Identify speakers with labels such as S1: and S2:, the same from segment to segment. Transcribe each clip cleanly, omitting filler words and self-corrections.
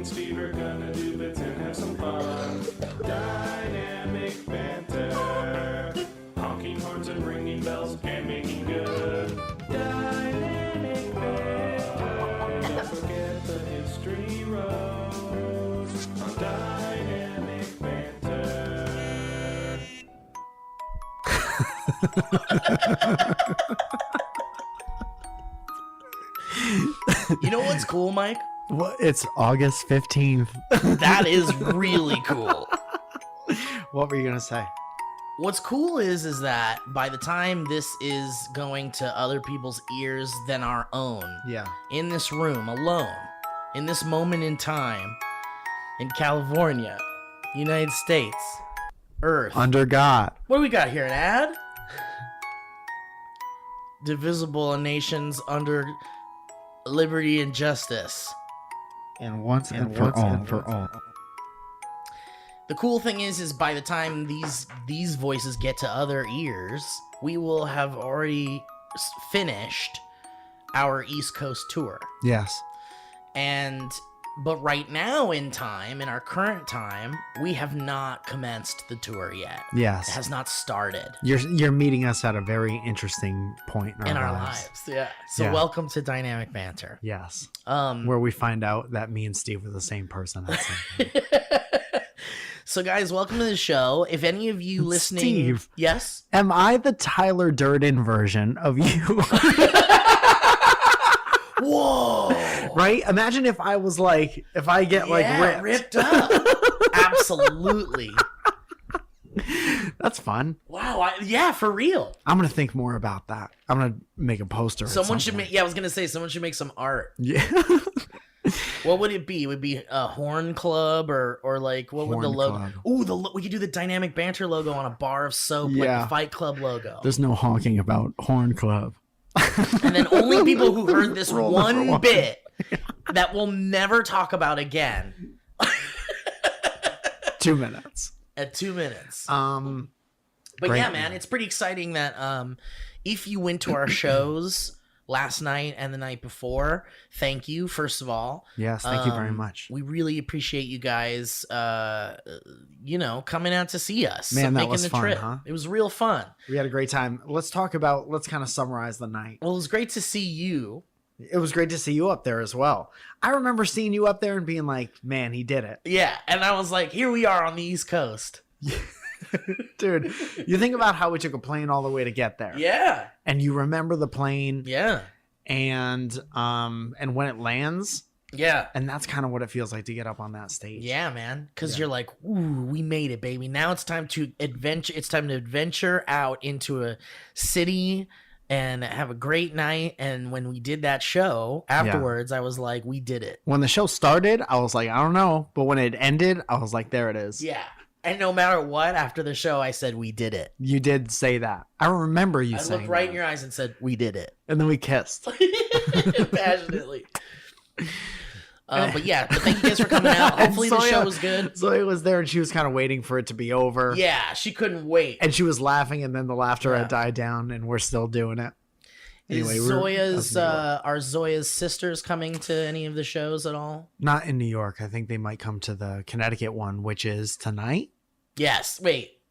S1: and Steve are gonna do bits and have some fun. Dynamic banter. Honking horns and ringing bells and making good. Dynamic banter. Don't forget the history road on Dynamic Banter.
S2: You know what's cool, Mike?
S3: What? It's August 15th.
S2: That is really cool.
S3: What were you going to say?
S2: What's cool is that by the time this is going to other people's ears than our own,
S3: Yeah.
S2: in this room alone, in this moment in time, in California, United States, Earth.
S3: Under God.
S2: What do we got here? An ad? Divisible nations under liberty and justice.
S3: And once and for all.
S2: The cool thing is by the time these voices get to other ears, we will have already finished our East Coast tour.
S3: Yes.
S2: But right now in our current time, we have not commenced the tour yet.
S3: Yes.
S2: It has not started.
S3: You're meeting us at a very interesting point in our lives.
S2: Yeah. So
S3: Yeah.
S2: welcome to Dynamic Banter.
S3: Yes.
S2: Um,
S3: Where we find out that me and Steve are the same person. At some point.
S2: So guys, welcome to the show. If any of you listening,
S3: Steve.
S2: Yes.
S3: Am I the Tyler Durden version of you?
S2: Whoa.
S3: Right? Imagine if I was like, if I get ripped
S2: up. Absolutely.
S3: That's fun.
S2: Wow. Yeah, for real.
S3: I'm going to think more about that. I'm going to make a poster.
S2: Someone should make, I was going to say, someone should make some art.
S3: Yeah.
S2: What would it be? It would be a horn club or like, what would the logo? Ooh, we could do the Dynamic Banter logo on a bar of soap, like the Fight Club logo.
S3: There's no honking about Horn Club.
S2: And then only people who heard this one bit that we'll never talk about again.
S3: 2 minutes.
S2: At 2 minutes.
S3: But
S2: yeah, man, it's pretty exciting that if you went to our shows last night and the night before, thank you, first of all.
S3: Yes, thank you very much.
S2: We really appreciate you guys coming out to see us.
S3: Man, that
S2: making
S3: was
S2: the
S3: fun,
S2: trip.
S3: huh?
S2: It was real fun.
S3: We had a great time. Let's kind of summarize the night.
S2: Well, it was great to see you.
S3: It was great to see you up there as well. I remember seeing you up there and being like, man, he did it.
S2: Yeah, and I was like, here we are on the East Coast.
S3: Dude, you think about how we took a plane all the way to get there.
S2: Yeah.
S3: And you remember the plane.
S2: Yeah.
S3: And when it lands.
S2: Yeah.
S3: And that's kind of what it feels like to get up on that stage.
S2: Yeah, man. Because you're like, ooh, we made it, baby. Now it's time to adventure. It's time to adventure out into a city and have a great night. And when we did that show afterwards, I was like, we did it.
S3: When the show started, I was like, I don't know. But when it ended, I was like, there it is.
S2: Yeah. And no matter what, after the show, I said, we did it.
S3: You did say that. I remember you saying
S2: I looked right
S3: that.
S2: in your eyes and said, we did it.
S3: And then we kissed.
S2: Passionately. But thank you guys for coming out. Hopefully the show was good.
S3: Zoya was there and she was kind of waiting for it to be over.
S2: Yeah, she couldn't wait.
S3: And she was laughing and then the laughter had died down and we're still doing it. Anyway,
S2: are Zoya's sisters coming to any of the shows at all?
S3: Not in New York. I think they might come to the Connecticut one, which is tonight.
S2: Yes. Wait.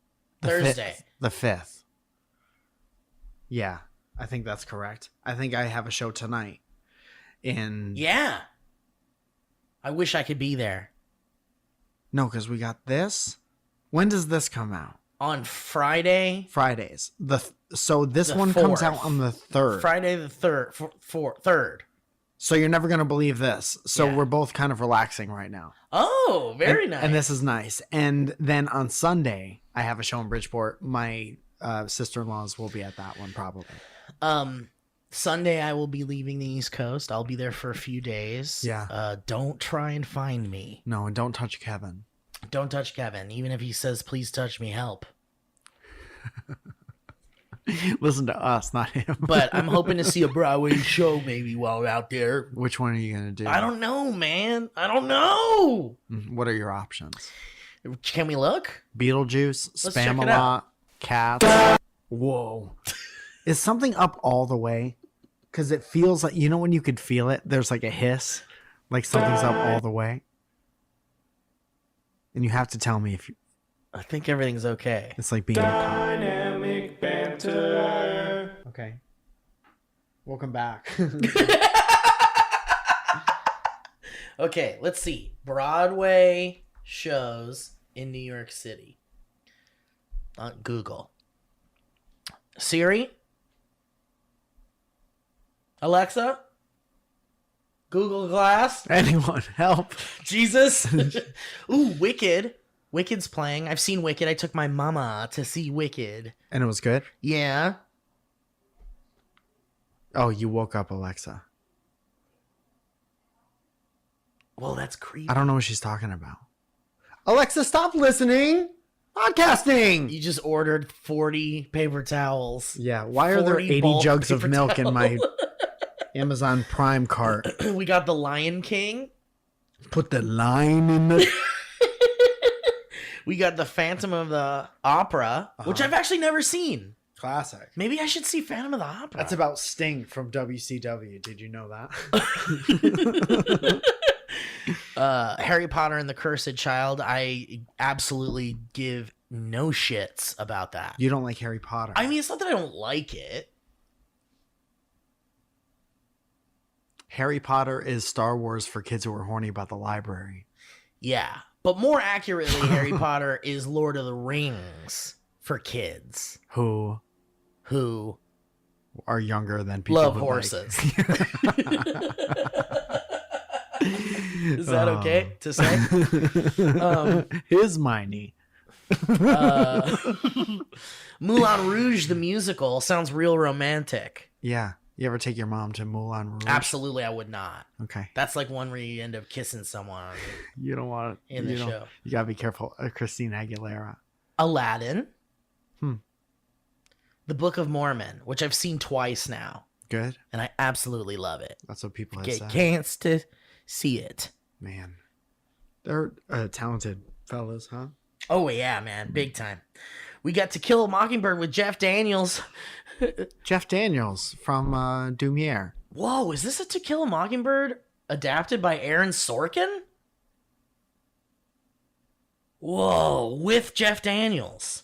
S2: Thursday.
S3: The 5th. Yeah, I think that's correct. I think I have a show tonight.
S2: Yeah. I wish I could be there.
S3: No, because we got this. When does this come out?
S2: On Friday.
S3: Fridays. So this one comes out on the 3rd.
S2: Friday the 3rd. 3rd.
S3: So you're never going to believe this. So we're both kind of relaxing right now.
S2: Oh, very nice.
S3: And this is nice. And then on Sunday, I have a show in Bridgeport. My sister-in-laws will be at that one probably.
S2: Sunday, I will be leaving the East Coast. I'll be there for a few days.
S3: Yeah.
S2: Don't try and find me.
S3: No, and don't touch Kevin.
S2: Don't touch Kevin. Even if he says, please touch me, help.
S3: Listen to us, not him.
S2: But I'm hoping to see a Broadway show maybe while we're out there.
S3: Which one are you going to do?
S2: I don't know, man. I don't know.
S3: What are your options?
S2: Can we look?
S3: Beetlejuice,
S2: Let's check it
S3: Spamalot,
S2: out.
S3: Cats. Whoa. Is something up all the way? Because it feels like, when you could feel it, there's like a hiss. Like something's up all the way. And you have to tell me if
S2: I think everything's okay.
S3: it's like being a cop.
S1: Dynamic banter.
S3: Okay. Welcome back.
S2: Okay, let's see. Broadway shows in New York City. On Google. Siri? Alexa? Google Glass?
S3: Anyone, help.
S2: Jesus? Ooh, Wicked. Wicked's playing. I've seen Wicked. I took my mama to see Wicked.
S3: And it was good?
S2: Yeah.
S3: Oh, you woke up Alexa.
S2: Well, that's creepy.
S3: I don't know what she's talking about. Alexa, stop listening. Podcasting.
S2: You just ordered 40 paper towels.
S3: Yeah, why are there
S2: 40
S3: 80
S2: bulk
S3: jugs of
S2: paper
S3: milk in my
S2: towel.
S3: Amazon Prime cart?
S2: We got The Lion King.
S3: Put the line in the...
S2: We got The Phantom of the Opera, which I've actually never seen.
S3: Classic.
S2: Maybe I should see Phantom of the Opera.
S3: That's about Sting from WCW. Did you know that?
S2: Harry Potter and the Cursed Child. I absolutely give no shits about that.
S3: You don't like Harry Potter.
S2: I mean, it's not that I don't like it.
S3: Harry Potter is Star Wars for kids who are horny about the library.
S2: Yeah. But more accurately, Harry Potter is Lord of the Rings for kids
S3: Who
S2: who
S3: are younger than people
S2: love
S3: who
S2: horses.
S3: Like...
S2: Is that okay to say?
S3: His miney.
S2: Moulin Rouge, the musical, sounds real romantic.
S3: Yeah. You ever take your mom to Moulin Rouge?
S2: Absolutely, I would not.
S3: Okay.
S2: That's like one where you end up kissing someone
S3: You don't want it.
S2: in the show.
S3: You gotta be careful. Christina Aguilera.
S2: Aladdin.
S3: Hmm.
S2: The Book of Mormon, which I've seen twice now,
S3: Good.
S2: and I absolutely love it.
S3: That's what people have
S2: Get
S3: said.
S2: chance to see it.
S3: Man. They're talented fellas, huh?
S2: Oh yeah, man, big time. We got To Kill a Mockingbird with Jeff Daniels.
S3: Jeff Daniels from Dumiere.
S2: Whoa, is this a To Kill a Mockingbird adapted by Aaron Sorkin? Whoa, with Jeff Daniels.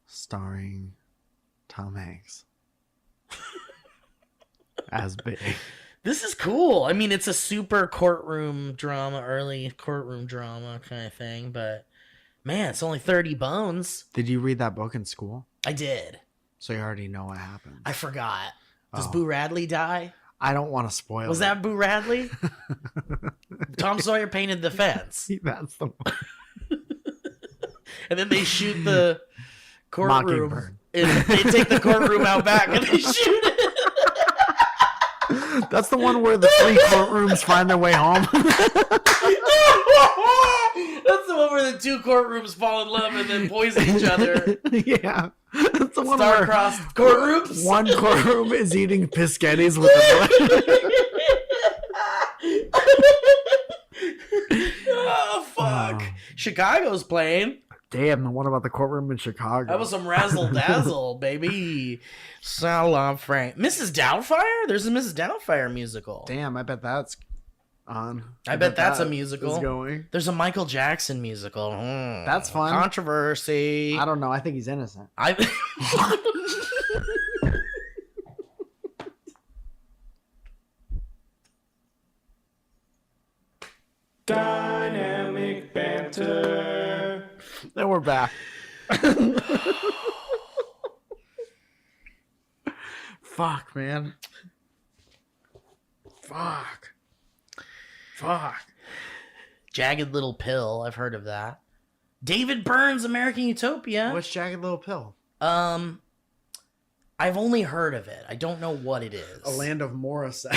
S3: Starring Tom Hanks. As Big.
S2: This is cool. I mean, it's a super courtroom drama, early courtroom drama kind of thing, but man, it's only 30 bones.
S3: Did you read that book in school?
S2: I did.
S3: So you already know what happens.
S2: I forgot. Does
S3: Oh.
S2: Boo Radley die?
S3: I don't want to spoil
S2: Was
S3: it.
S2: that Boo Radley? Tom Sawyer painted the fence.
S3: That's the one.
S2: And then they shoot the courtroom.
S3: Mockingbird.
S2: And they take the courtroom out back and they shoot it.
S3: That's the one where the three courtrooms find their way home.
S2: That's the one where the two courtrooms fall in love and then poison each other.
S3: Yeah. That's the one where
S2: Star-crossed courtrooms.
S3: one courtroom is eating Piscettis with a
S2: Oh, fuck.
S3: Oh.
S2: Chicago's playing.
S3: Damn, what about the courtroom in Chicago?
S2: That was some razzle dazzle, baby. Salam Frank. Mrs. Doubtfire? There's a Mrs. Doubtfire musical.
S3: Damn, I bet that's on.
S2: I bet that's a
S3: that
S2: musical.
S3: is going.
S2: There's a Michael Jackson musical.
S3: That's fun.
S2: Controversy.
S3: I don't know. I think he's innocent.
S1: Dynamic banter.
S3: Then we're back. Fuck, man. Fuck.
S2: Jagged Little Pill. I've heard of that. David Byrne's American Utopia.
S3: What's Jagged Little Pill?
S2: I've only heard of it. I don't know what it is.
S3: A land of Morrissey.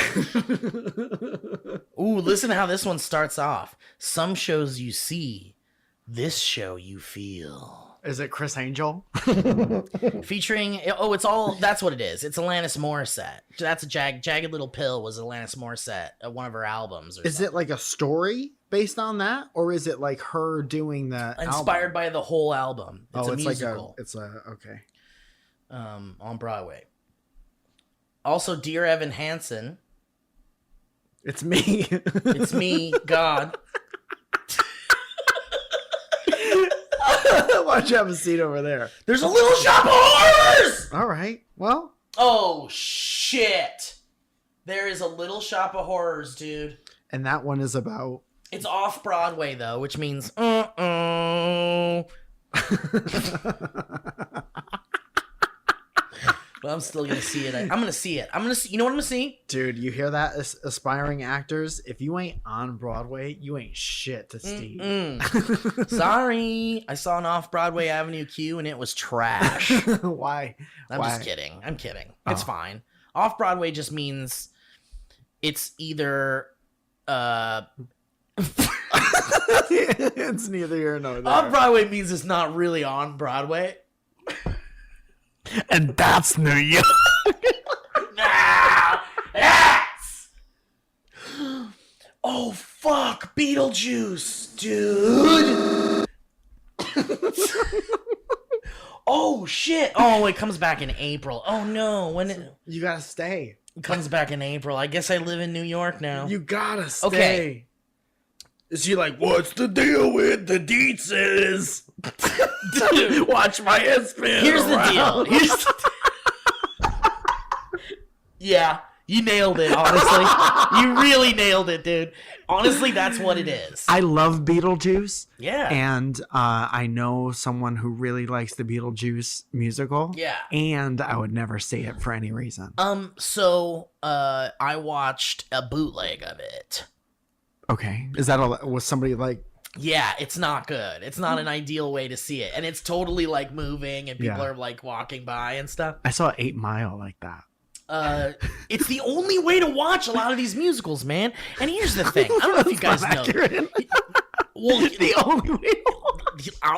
S2: Ooh, listen to how this one starts off. Some shows you see, this show you feel.
S3: Is it Chris Angel?
S2: Featuring, that's what it is. It's Alanis Morissette. That's a Jagged Little Pill was Alanis Morissette, one of her albums.
S3: Is it like a story based on that? Or is it like her doing the
S2: Inspired
S3: album?
S2: by the whole album. It's a musical.
S3: Okay.
S2: On Broadway. Also, Dear Evan Hansen.
S3: It's me.
S2: It's me, God.
S3: Why'd you have a seat over there?
S2: There's a Little Shop of Horrors!
S3: All right. Well,
S2: Oh, shit. There is a Little Shop of Horrors, dude.
S3: and that one is about.
S2: It's off Broadway, though, which means, But I'm still gonna see it. I'm gonna see it. I'm gonna see. You know what I'm gonna see?
S3: Dude, you hear that, aspiring actors? If you ain't on Broadway, you ain't shit to Steve.
S2: Sorry, I saw an off-Broadway Avenue Q and it was trash.
S3: Why?
S2: I'm
S3: Why?
S2: just kidding. I'm kidding.
S3: Oh.
S2: It's fine. Off-Broadway just means it's either
S3: It's neither here nor there.
S2: off-Broadway means it's not really on Broadway.
S3: And that's New York.
S2: Nah, yes. Oh fuck, Beetlejuice, dude. Oh shit. Oh, it comes back in April. Oh no, when it
S3: You gotta stay.
S2: comes back in April. I guess I live in New York now.
S3: You gotta stay.
S2: Okay.
S3: Is she like, what's the deal with the Dietzes?
S2: Dude.
S3: Watch my head spin.
S2: Here's the
S3: around.
S2: deal. Yeah, you nailed it, honestly. You really nailed it, dude. Honestly, that's what it is.
S3: I love Beetlejuice.
S2: Yeah.
S3: And I know someone who really likes the Beetlejuice musical.
S2: Yeah.
S3: And I would never say it for any reason.
S2: So I watched a bootleg of it.
S3: Okay. Is that was somebody like,
S2: Yeah, it's not good. It's not an ideal way to see it. And it's totally like moving and people
S3: Yeah.
S2: are like walking by and stuff.
S3: I saw 8 Mile like that.
S2: It's the only way to watch a lot of these musicals, man. And here's the thing. I don't know if you guys know. Well,
S3: The only way.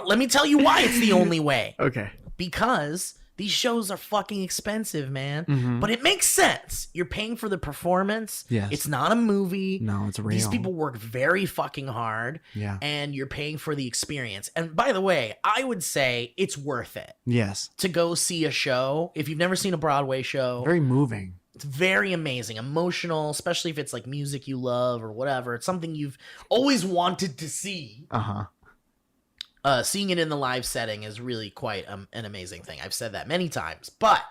S2: let me tell you why it's the only way.
S3: Okay.
S2: Because these shows are fucking expensive, man.
S3: Mhm.
S2: But it makes sense. You're paying for the performance.
S3: Yes.
S2: It's not a movie.
S3: No, it's real.
S2: These people work very fucking hard.
S3: Yeah.
S2: And you're paying for the experience. And by the way, I would say it's worth it
S3: Yes.
S2: to go see a show. If you've never seen a Broadway show,
S3: Very moving.
S2: it's very amazing, emotional, especially if it's like music you love or whatever. It's something you've always wanted to see.
S3: Uh-huh.
S2: Seeing it in the live setting is really quite an amazing thing. I've said that many times, but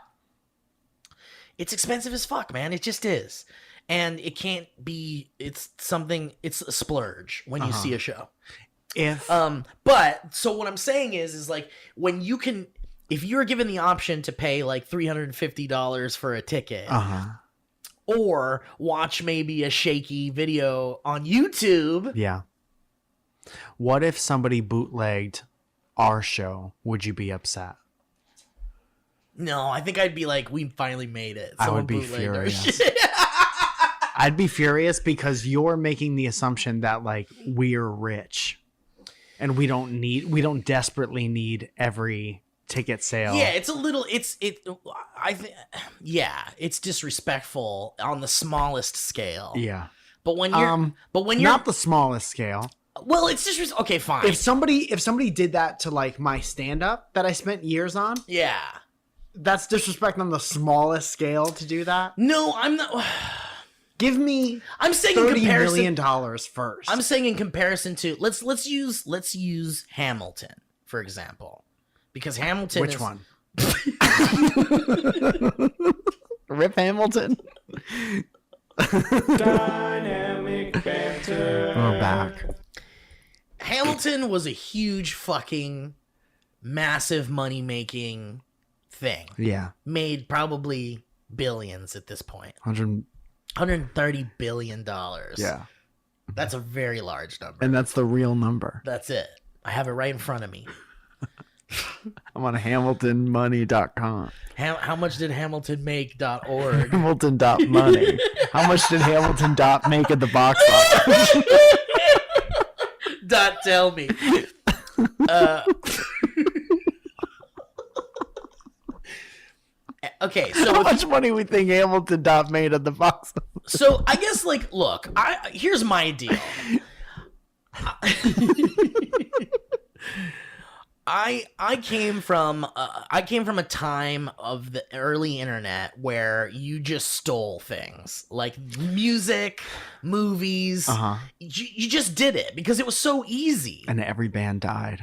S2: it's expensive as fuck, man. It just is. And it can't be, it's a splurge when you see a show.
S3: If
S2: But so what I'm saying is like when you can, if you're given the option to pay like $350 for a ticket, or watch maybe a shaky video on YouTube.
S3: Yeah. What if somebody bootlegged our show? Would you be upset?
S2: No, I think I'd be like, we finally made it.
S3: I would
S2: Someone
S3: be
S2: bootlegged our
S3: furious.
S2: shit.
S3: I'd be furious because you're making the assumption that like we're rich and we don't desperately need every ticket sale.
S2: Yeah, it's a little, it's disrespectful on the smallest scale.
S3: Yeah.
S2: But when you're,
S3: not the smallest scale.
S2: well, it's just, okay, fine.
S3: If somebody did that to like my stand up that I spent years on,
S2: Yeah.
S3: that's disrespect on the smallest scale to do that.
S2: No, I'm not.
S3: Give me
S2: I'm saying in
S3: $30
S2: comparison.
S3: million first.
S2: I'm saying in comparison to let's use Hamilton for example, because Hamilton.
S3: Which
S2: is,
S3: one? Rip Hamilton.
S1: Dynamic banter.
S3: We're back.
S2: Hamilton was a huge fucking massive money making thing.
S3: Yeah.
S2: Made probably billions at this point.
S3: 100.
S2: $130 billion.
S3: Yeah.
S2: That's a very large number.
S3: And that's the real number.
S2: That's it. I have it right in front of me.
S3: I'm on hamiltonmoney.com.
S2: How much did Hamilton make.org?
S3: Hamilton.money. How much did Hamilton make at the box office?
S2: Dot tell me. Okay,
S3: How
S2: so
S3: much money we think Hamilton made at the box office?
S2: so I guess like look, here's my deal. I came from a time of the early internet where you just stole things like music, movies. You just did it because it was so easy.
S3: And every band died.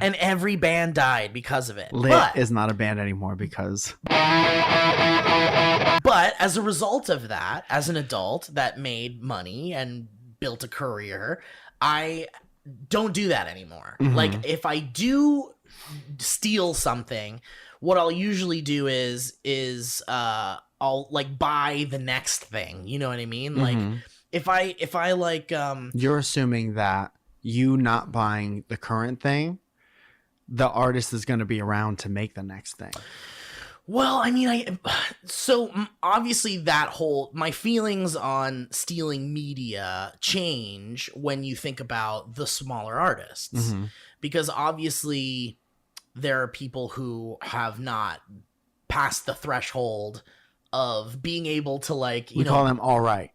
S2: Because of it.
S3: Lit is not a band anymore because.
S2: But as a result of that, as an adult that made money and built a career, I don't do that anymore. Like if I do steal something, what I'll usually do is I'll like buy the next thing. You know what I mean? Like if I like
S3: You're assuming that you not buying the current thing, the artist is going to be around to make the next thing.
S2: Well, I mean, obviously my feelings on stealing media change when you think about the smaller artists, because obviously there are people who have not passed the threshold of being able to like, you know,
S3: call them all right.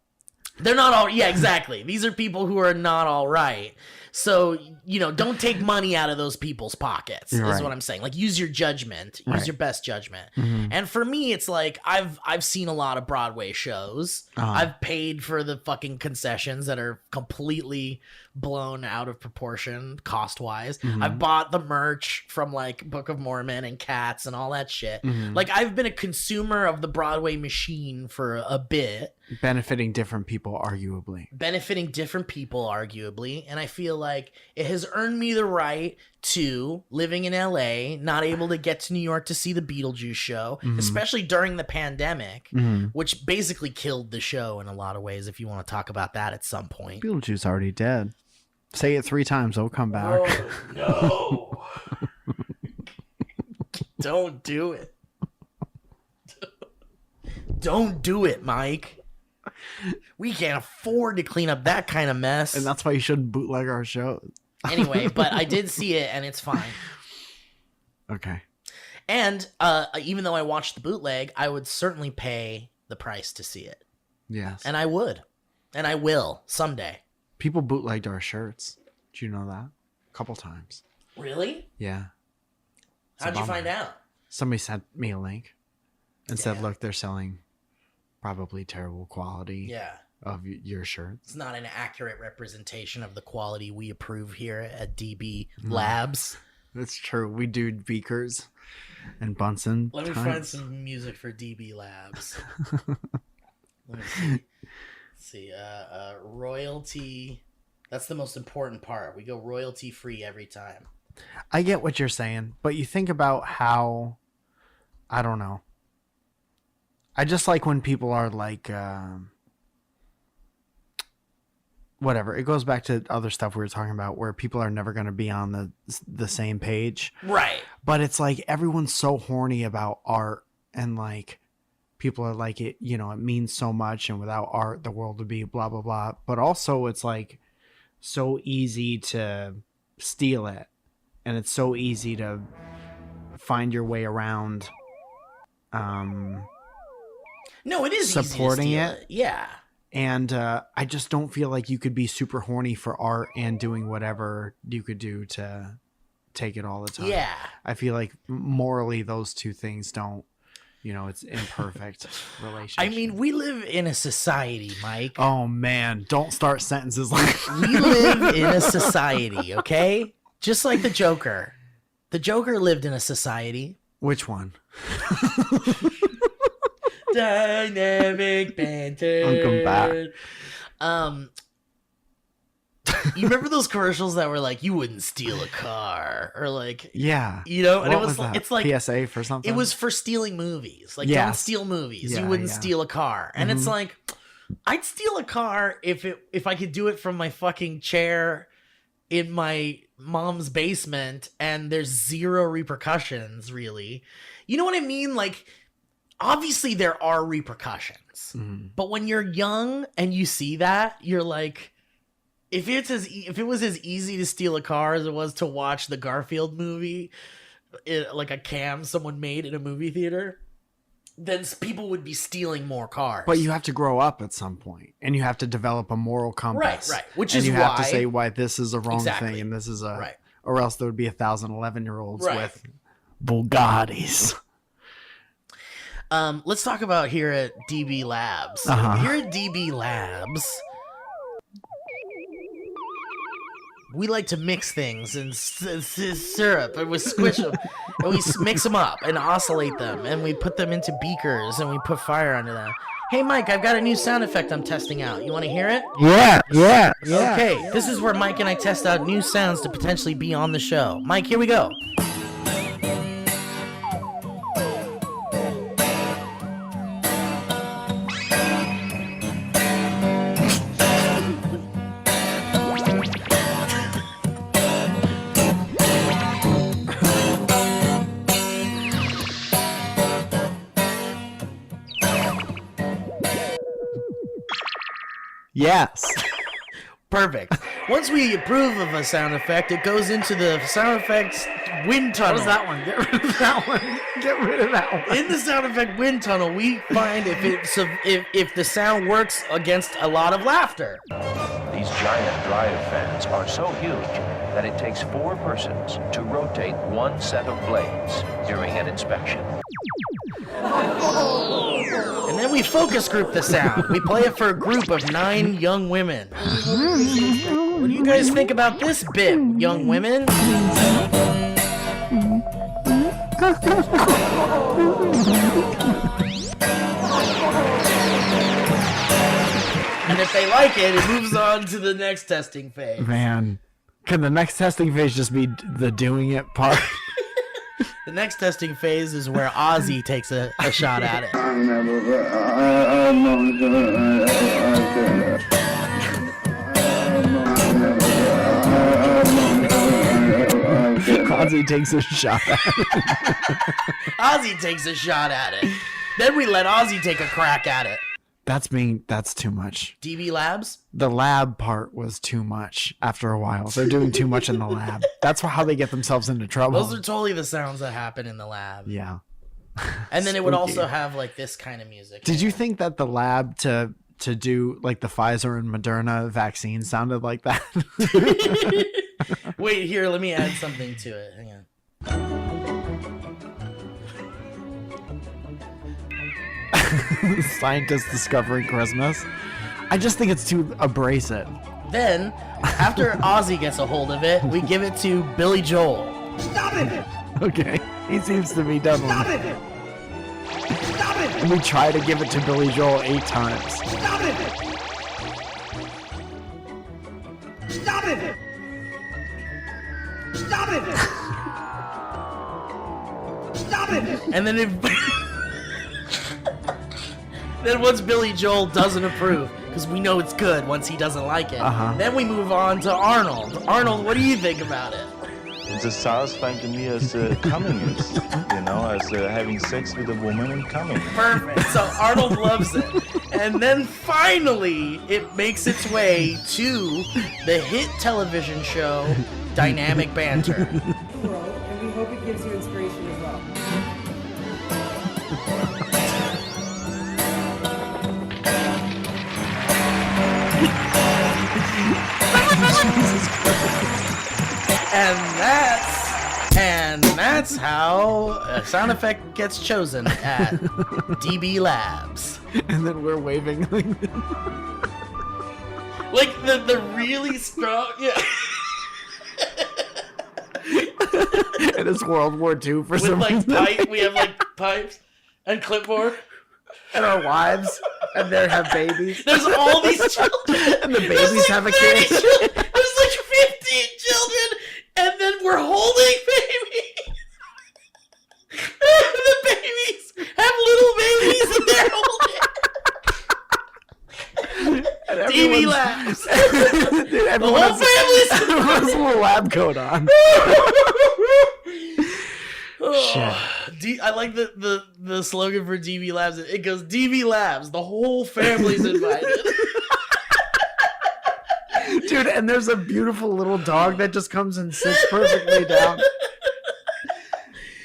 S2: They're not all, yeah, exactly. These are people who are not all right. So, you know, don't take money out of those people's pockets, is what I'm saying. Like, use your judgment. Use your best judgment. And for me, it's like, I've seen a lot of Broadway shows. I've paid for the fucking concessions that are completely blown out of proportion cost-wise. I've bought the merch from, like, Book of Mormon and Cats and all that shit. Like, I've been a consumer of the Broadway machine for a bit.
S3: Benefiting different people, arguably.
S2: And I feel like it has earned me the right to, living in LA, not able to get to New York to see the Beetlejuice show, especially during the pandemic, which basically killed the show in a lot of ways, if you want to talk about that at some point.
S3: Beetlejuice already dead. Say it 3 times, it'll come back.
S2: Oh, no. Don't do it. Don't do it, Mike. We can't afford to clean up that kind of mess.
S3: And that's why you shouldn't bootleg our show.
S2: Anyway, but I did see it, and it's fine.
S3: Okay.
S2: And even though I watched the bootleg, I would certainly pay the price to see it.
S3: Yes.
S2: And I would. And I will someday.
S3: People bootlegged our shirts. Did you know that? A couple times.
S2: Really?
S3: Yeah.
S2: How'd you find out?
S3: Somebody sent me a link and said, look, they're selling probably terrible quality of your shirt.
S2: It's not an accurate representation of the quality we approve here at DB Labs.
S3: That's true. We do Beakers and Bunsen.
S2: Let me find some music for DB Labs. Let me see. Let's see. Royalty. That's the most important part. We go royalty free every time.
S3: I get what you're saying, but you think about how, I don't know. I just like when people are like, whatever. It goes back to other stuff we were talking about where people are never going to be on the same page.
S2: Right.
S3: But it's like everyone's so horny about art and like people are like it, you know, it means so much and without art, the world would be blah, blah, blah. But also it's like so easy to steal it and it's so easy to find your way around.
S2: No, it is
S3: supporting
S2: easy to
S3: it.
S2: Yeah.
S3: And I just don't feel like you could be super horny for art and doing whatever you could do to take it all the time.
S2: Yeah.
S3: I feel like morally those two things don't, you know, it's imperfect relationship.
S2: I mean, we live in a society, Mike.
S3: Oh, man. Don't start sentences like
S2: we live in a society, okay? Just like the Joker. The Joker lived in a society.
S3: Which one?
S2: Dynamic banter.
S3: Welcome back.
S2: You remember those commercials that were like, you wouldn't steal a car, or like,
S3: yeah,
S2: you know, and
S3: what
S2: it was
S3: that?
S2: It's like
S3: PSA for something.
S2: It was for stealing movies. Like,
S3: Yes.
S2: don't steal movies.
S3: Yeah,
S2: you wouldn't
S3: yeah.
S2: steal a car, and it's like, I'd steal a car if I could do it from my fucking chair in my mom's basement, and there's zero repercussions, really. You know what I mean? Like, obviously there are repercussions, but when you're young and you see that, you're like, if it was as easy to steal a car as it was to watch the Garfield movie, like a cam someone made in a movie theater, then people would be stealing more cars.
S3: But you have to grow up at some point, and you have to develop a moral compass.
S2: Right. Which
S3: and
S2: is
S3: you
S2: why
S3: have to say why this is a wrong
S2: Exactly.
S3: thing and this is a
S2: Right.
S3: or else there would be 1,011-year-olds
S2: Right.
S3: with Bugattis.
S2: Let's talk about here at DB Labs.
S3: Uh-huh.
S2: Here at DB Labs, we like to mix things and syrup, and we squish them, and we mix them up and oscillate them, and we put them into beakers, and we put fire under them. Hey, Mike, I've got a new sound effect I'm testing out. You want to hear it?
S3: Yeah.
S2: Okay, this is where Mike and I test out new sounds to potentially be on the show. Mike, here we go.
S3: Yes.
S2: Perfect. Once we approve of a sound effect, it goes into the sound effects wind tunnel.
S3: What was that one? Get rid of that one. Get rid of that one.
S2: In the sound effect wind tunnel, we find if the sound works against a lot of laughter.
S4: These giant dryer fans are so huge that it takes 4 persons to rotate one set of blades during an inspection.
S2: And then we focus group the sound. We play it for a group of 9 young women. What do you guys think about this bit, young women? And if they like it, it moves on to the next testing phase.
S3: Man, can the next testing phase just be the doing it part?
S2: The next testing phase is where Ozzy takes a shot at it.
S3: Ozzy takes a shot at it.
S2: Ozzy takes a shot at it. Then we let Ozzy take a crack at it.
S3: That's too much.
S2: DB Labs?
S3: The lab part was too much after a while. They're doing too much in the lab. That's how they get themselves into trouble.
S2: Those are totally the sounds that happen in the lab.
S3: Yeah.
S2: And then it would
S3: Spooky.
S2: also have like this kind of music.
S3: Did you think that the lab to do like the Pfizer and Moderna vaccine sounded like that?
S2: Wait, here, let me add something to it. Hang on.
S3: Scientists discovering Christmas. I just think it's too abrasive.
S2: Then, after Ozzy gets a hold of it, we give it to Billy Joel.
S5: Stop it!
S3: Okay. He seems to be done.
S5: Stop it! Stop it!
S3: And we try to give it to Billy Joel 8 times.
S5: Stop it! Stop it! Stop it! Stop it!
S2: And then then once Billy Joel doesn't approve, because we know it's good once he doesn't like it, then we move on to Arnold. Arnold, what do you think about it?
S6: It just satisfying to me as coming is, as having sex with a woman and coming.
S2: Perfect. So Arnold loves it. And then finally, it makes its way to the hit television show, Dynamic Banter.
S7: World, and we hope it gives you inspiration as well.
S2: And that's how a sound effect gets chosen at DB Labs.
S3: And then we're waving.
S2: Like the really strong, yeah.
S3: And it's World War II for
S2: With
S3: some
S2: like
S3: reason.
S2: we have like pipes and clipboard.
S3: And our wives. And they have babies.
S2: There's all these children.
S3: And the babies have a kid.
S2: There's like 15 children, and then we're holding babies. The babies have little babies, and they're holding. DB Labs.
S3: Dude,
S2: The whole family's.
S3: everyone has a little lab coat on.
S2: I like the slogan for DB Labs. It goes DB Labs. The whole family's invited.
S3: Dude, and there's a beautiful little dog that just comes and sits perfectly down.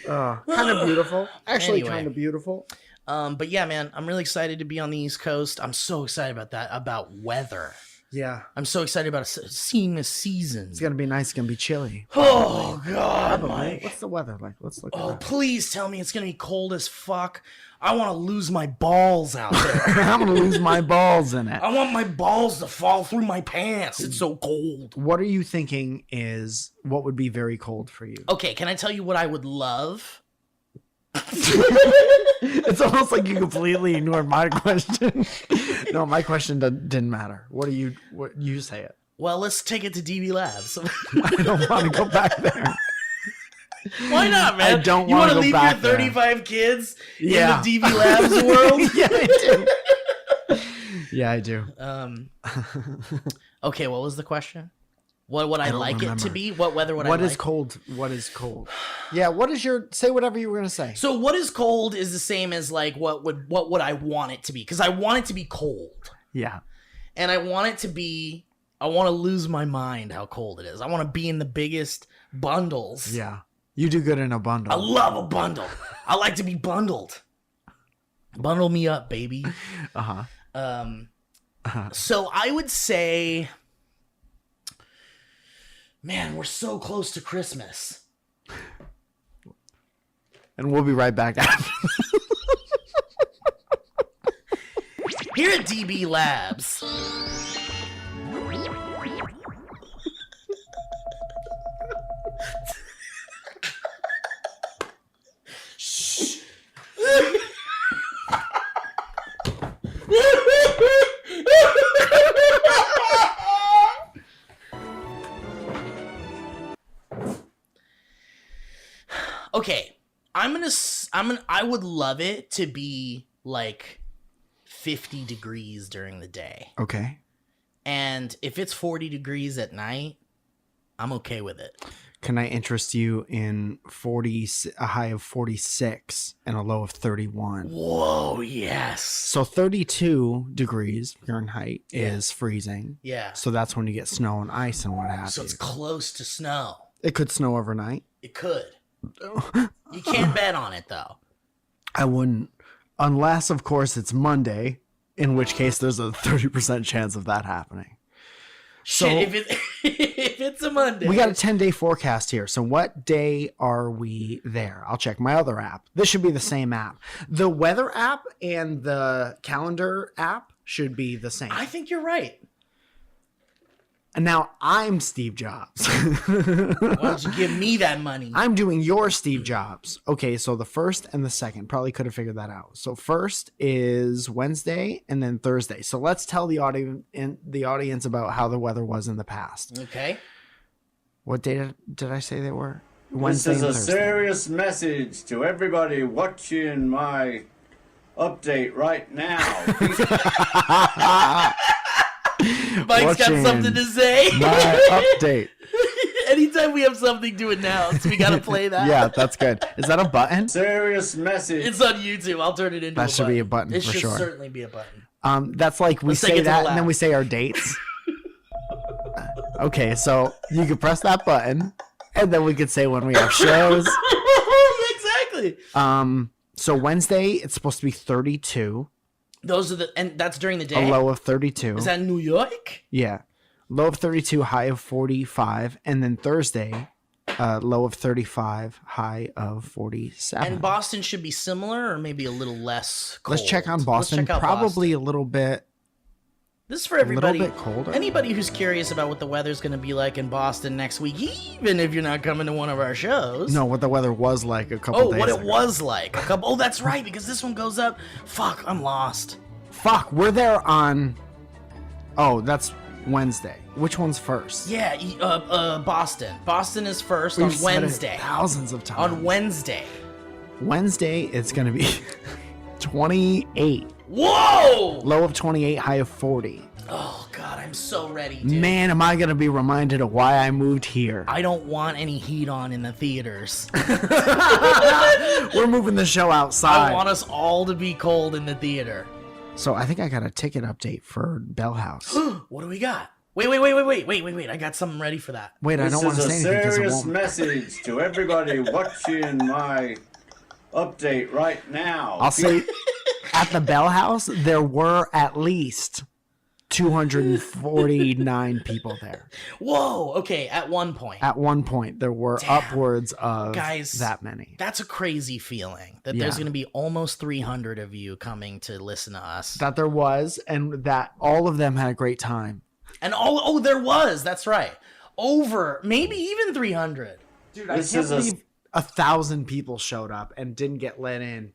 S3: Kind of beautiful. Actually,
S2: Anyway.
S3: kind of beautiful.
S2: But yeah, man, I'm really excited to be on the East Coast. I'm so excited about that, about weather.
S3: Yeah.
S2: I'm so excited about seeing this season.
S3: It's going to be nice. It's going to be chilly.
S2: Oh, God, Mike.
S3: What's the weather like? Let's look at
S2: Oh,
S3: that.
S2: please tell me it's going to be cold as fuck. I want to lose my balls out there.
S3: I'm going to lose my balls in it.
S2: I want my balls to fall through my pants. It's so cold.
S3: What are you thinking is what would be very cold for you?
S2: Okay, can I tell you what I would love?
S3: It's almost like you completely ignored my question. No, my question didn't matter. What you say it?
S2: Well, let's take it to DB Labs.
S3: I don't want to go back there.
S2: Why not, man?
S3: I don't
S2: You
S3: wanna
S2: want to
S3: go
S2: leave your
S3: back there.
S2: 35 kids
S3: Yeah.
S2: in the DB Labs world?
S3: Yeah, I do. Yeah, I do.
S2: Okay, what was the question? What would I
S3: don't
S2: like it to
S3: remember.
S2: be? What weather would I
S3: What
S2: like?
S3: is cold? What is cold? Yeah, what is your say whatever you were gonna say.
S2: So what is cold is the same as like what would I want it to be? Because I want it to be cold.
S3: Yeah.
S2: And I want it to be I want to lose my mind how cold it is. I want to be in the biggest bundles.
S3: Yeah. You do good in a bundle.
S2: I love a bundle. I like to be bundled. Bundle me up, baby. So I would say, man, we're so close to Christmas.
S3: And we'll be right back after.
S2: Here at DB Labs, okay, I would love it to be like 50 degrees during the day.
S3: Okay.
S2: And if it's 40 degrees at night, I'm okay with it.
S3: Can I interest you in a high of 46 and a low of 31?
S2: Whoa, yes.
S3: So 32 degrees Fahrenheit is freezing.
S2: Yeah.
S3: So that's when you get snow and ice and what have
S2: So
S3: you.
S2: it's close to snow.
S3: It could snow overnight.
S2: It could. You can't bet on it though.
S3: I wouldn't. Unless, of course, it's Monday, in which case there's a 30% chance of that happening.
S2: Shit, if it's a Monday.
S3: We got a 10-day forecast here. So what day are we there? I'll check my other app. This should be the same app. The weather app and the calendar app should be the same.
S2: I think you're right.
S3: And now I'm Steve Jobs.
S2: Why don't you give me that money?
S3: I'm doing your Steve Jobs. Okay, so the first and the second. Probably could have figured that out. So first is Wednesday and then Thursday. So let's tell the audience about how the weather was in the past.
S2: Okay.
S3: What day did I say they were?
S8: This
S3: Wednesday
S8: is
S3: and
S8: a
S3: Thursday.
S8: serious message to everybody watching my update right now.
S2: Mike's got
S3: Watching
S2: something to say.
S3: My update.
S2: Anytime we have something to announce, we gotta play that.
S3: Yeah, that's good. Is that a button?
S8: Serious message.
S2: It's on YouTube. I'll turn it into
S3: That
S2: a
S3: should
S2: button.
S3: be a button
S2: It
S3: for
S2: should
S3: sure.
S2: certainly be a button.
S3: That's like we
S2: Let's take
S3: say
S2: it to the
S3: that
S2: lab.
S3: and then we say our dates. Okay, so you could press that button and then we could say when we have shows.
S2: Exactly.
S3: So Wednesday it's supposed to be 32,
S2: Those are and that's during the
S3: a
S2: day.
S3: low of 32.
S2: Is that New York?
S3: Yeah. Low of 32, high of 45, and then Thursday, low of 35, high of 47.
S2: And Boston should be similar, or maybe a little less cold.
S3: Let's check on Boston.
S2: Let's check out
S3: Probably
S2: Boston.
S3: a little bit.
S2: This is for everybody.
S3: bit colder.
S2: Anybody who's curious about what the weather's going to be like in Boston next week, even if you're not coming to one of our shows.
S3: No, what the weather was like a couple
S2: Oh,
S3: days
S2: what
S3: ago.
S2: it was like. Oh, that's right, because this one goes up. Fuck, I'm lost.
S3: Fuck, we're there on. Oh, that's Wednesday. Which one's first?
S2: Yeah, Boston. Boston is first
S3: We've
S2: on
S3: said it
S2: Wednesday.
S3: thousands of times.
S2: On Wednesday.
S3: Wednesday, it's going to be 28.
S2: Whoa!
S3: Low of 28, high of 40.
S2: Oh, God, I'm so ready, dude.
S3: Man, am I going to be reminded of why I moved here.
S2: I don't want any heat on in the theaters.
S3: We're moving the show outside.
S2: I want us all to be cold in the theater.
S3: So I think I got a ticket update for Bell House.
S2: What do we got? Wait. I got something ready for that.
S3: Wait, I
S8: This
S3: don't want to
S8: is
S3: say
S8: a
S3: anything because it
S8: serious
S3: won't.
S8: message to everybody watching my update right now.
S3: I'll say at the Bell House, there were at least 249 people there.
S2: Whoa. Okay. At one point.
S3: At one point, there were upwards of
S2: Guys,
S3: that many.
S2: That's a crazy feeling that there's going to be almost 300 of you coming to listen to us.
S3: That there was, and that all of them had a great time.
S2: And there was. That's right. Over maybe even 300.
S3: Dude, I can't believe 1,000 people showed up and didn't get let in,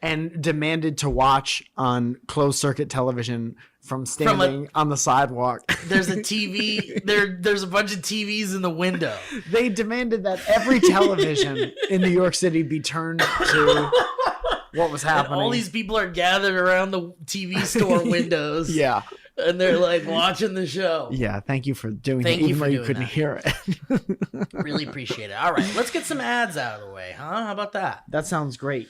S3: and demanded to watch on closed circuit television from standing on the sidewalk.
S2: There's a TV. There's a bunch of TVs in the window.
S3: They demanded that every television in New York City be turned to what was happening.
S2: And all these people are gathered around the TV store windows.
S3: Yeah.
S2: And they're like watching the show.
S3: Yeah, thank you for doing it, even though you couldn't hear it.
S2: Really appreciate it. All right, let's get some ads out of the way, huh? How about that?
S3: That sounds great.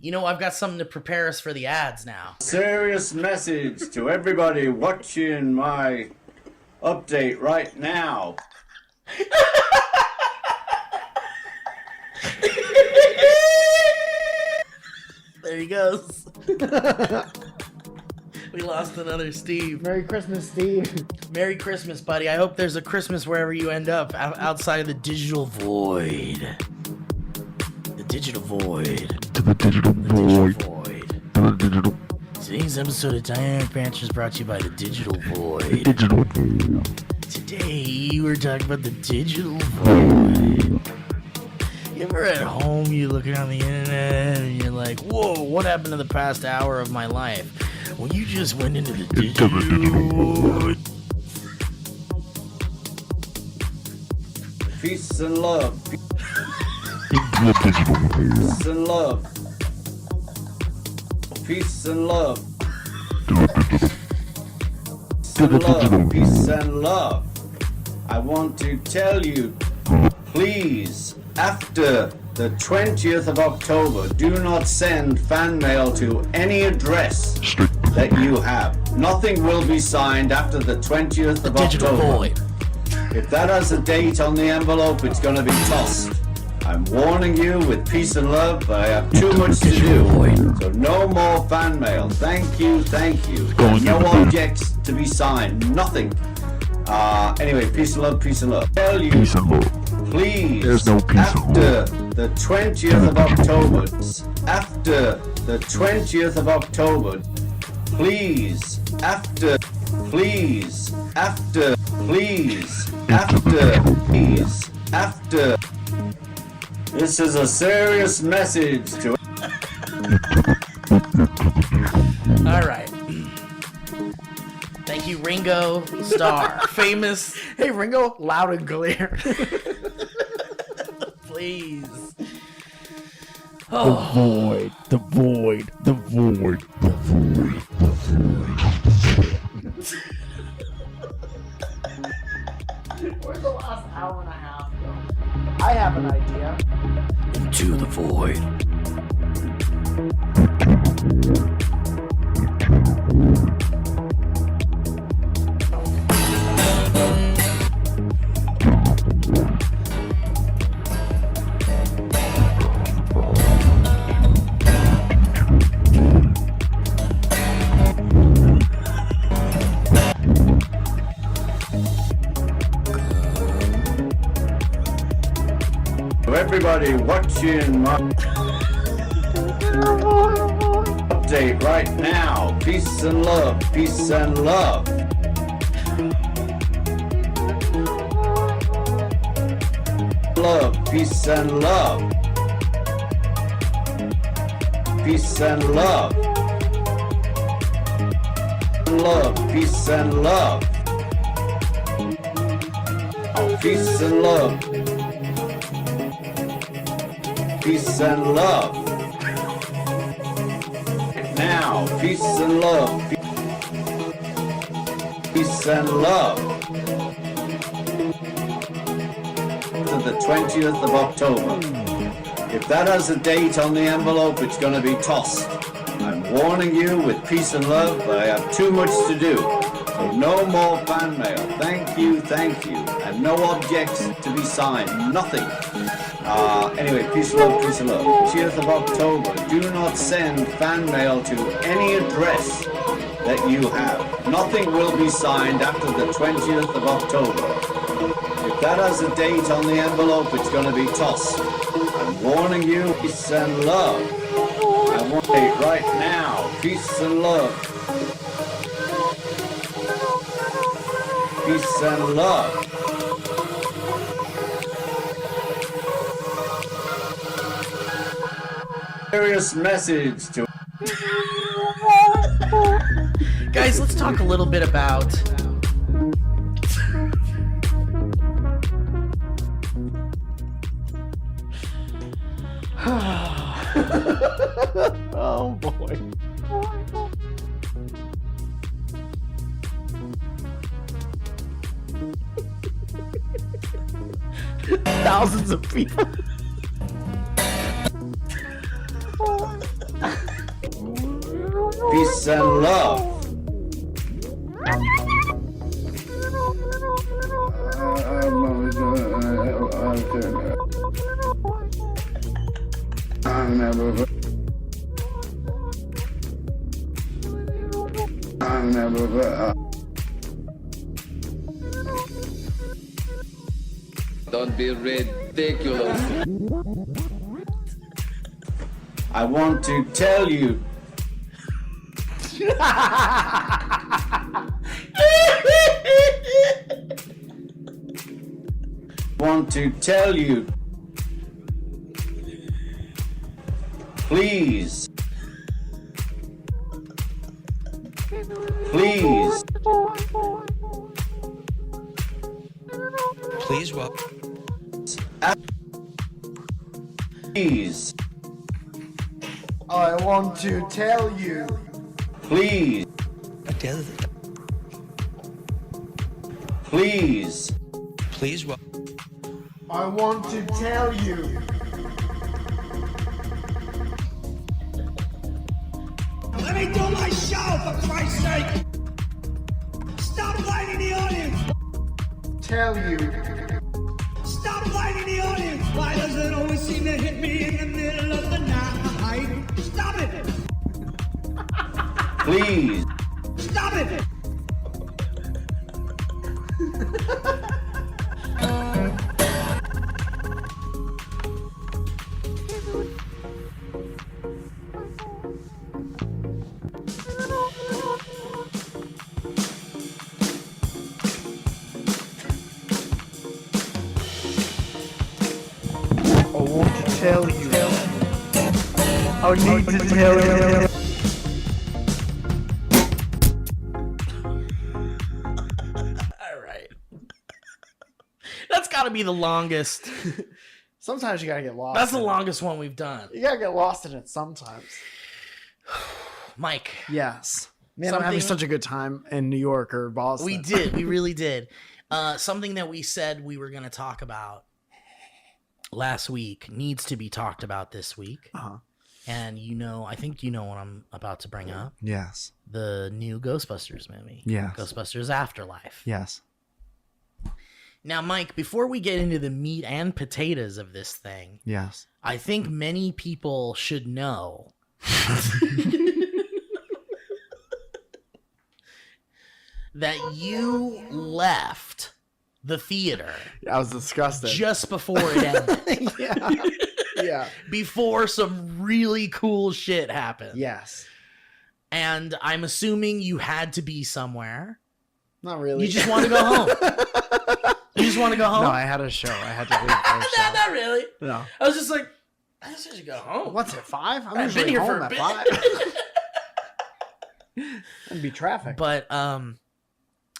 S2: You know, I've got something to prepare us for the ads now.
S8: Serious message to everybody watching my update right now.
S2: There he goes. We lost another Steve.
S3: Merry Christmas, Steve.
S2: Merry Christmas, buddy. I hope there's a Christmas wherever you end up, outside of the digital void. The digital void.
S9: The digital void. The digital.
S2: Today's episode of Dynamic Banter is brought to you by the digital void.
S9: The digital void.
S2: Today we're talking about the digital void. You ever at home, you're looking on the internet and you're like, whoa, what happened to the past hour of my life? Well, you just went into the digital void.
S8: Peace and love.
S9: The digital void.
S8: Peace and love. Peace and love. Peace and love. Peace and love. I want to tell you, please, after the 20th of October, do not send fan mail to any address that you have. Nothing will be signed after the 20th of
S2: Digital
S8: October.
S2: void.
S8: If that has a date on the envelope, it's going to be tossed. I'm warning you with peace and love, but I have too much to do. So no more fan mail. Thank you, thank you. No objects to be signed. Nothing. Anyway, peace and love, peace and love. Tell you,
S9: Peace and love.
S8: please,
S9: There's no peace and
S8: after the 20th of October, after the 20th of October, please, after, please, after, please, after, please, after. This is a serious message to.
S2: All right. Thank you, Ringo Starr. Famous.
S3: Hey, Ringo, loud and clear.
S2: Please.
S9: The void. The void. The void. The void. The void.
S3: Where's the last hour and a half? I have an idea.
S2: Into the void.
S8: Everybody watching my update right now. Peace and love. Peace and love. Love. Peace and love. Peace and love. Love. Peace and love. Oh, peace and love. Peace and love. Now, peace and love. Peace and love. To the 20th of October. If that has a date on the envelope, it's going to be tossed. I'm warning you with peace and love, but I have too much to do. So no more fan mail. Thank you, and no objects to be signed. Nothing. Anyway, peace and love, peace and love. 20th of October. Do not send fan mail to any address that you have. Nothing will be signed after the 20th of October. If that has a date on the envelope, it's going to be tossed. I'm warning you, peace and love. I want it right now, peace and love. Peace and love. Serious message to
S2: Guys, let's talk a little bit about
S3: Oh boy. Thousands of people.
S8: peace and love.
S10: Don't be ridiculous.
S8: I want to tell you. Want to tell you. Please. Please.
S10: Please what?
S8: Please.
S3: I want to tell you.
S8: Please. Please.
S10: Please what?
S3: I want to tell you.
S5: Let me do my show, for Christ's sake! Stop lighting the audience!
S3: Tell you.
S5: Stop lighting the audience! Why does it always seem to hit me in the middle of the night? Stop it!
S8: Please.
S5: Stop it!
S3: I want to tell you. I need to tell you.
S2: all right. That's got to be the longest.
S3: Sometimes you gotta get lost.
S2: That's the
S3: in it.
S2: longest one we've done.
S3: You gotta get lost in it sometimes.
S2: Mike,
S3: Yes. Man, I'm having
S2: Something-
S3: such a good time in New York or Boston.
S2: we did. We really did. Something that we said we were going to talk about last week needs to be talked about this week.
S3: Uh-huh.
S2: And I think you know what I'm about to bring up.
S3: Yes.
S2: The new Ghostbusters movie.
S3: Yes.
S2: Ghostbusters Afterlife.
S3: Yes.
S2: Now, Mike, before we get into the meat and potatoes of this thing,
S3: Yes.
S2: I think many people should know that you left the theater
S3: I was disgusted.
S2: just before it ended.
S3: yeah. Yeah.
S2: Before some really cool shit happened.
S3: Yes.
S2: And I'm assuming you had to be somewhere.
S3: Not really.
S2: You just want to go home. You just want to go home?
S3: No, I had a show. I had to leave for a show.
S2: Not really.
S3: No.
S2: I was just like, I just should go home.
S3: What's it, 5? I'm
S2: I've
S3: usually
S2: been here
S3: home
S2: for a
S3: at
S2: bit.
S3: 5. It'd be traffic.
S2: But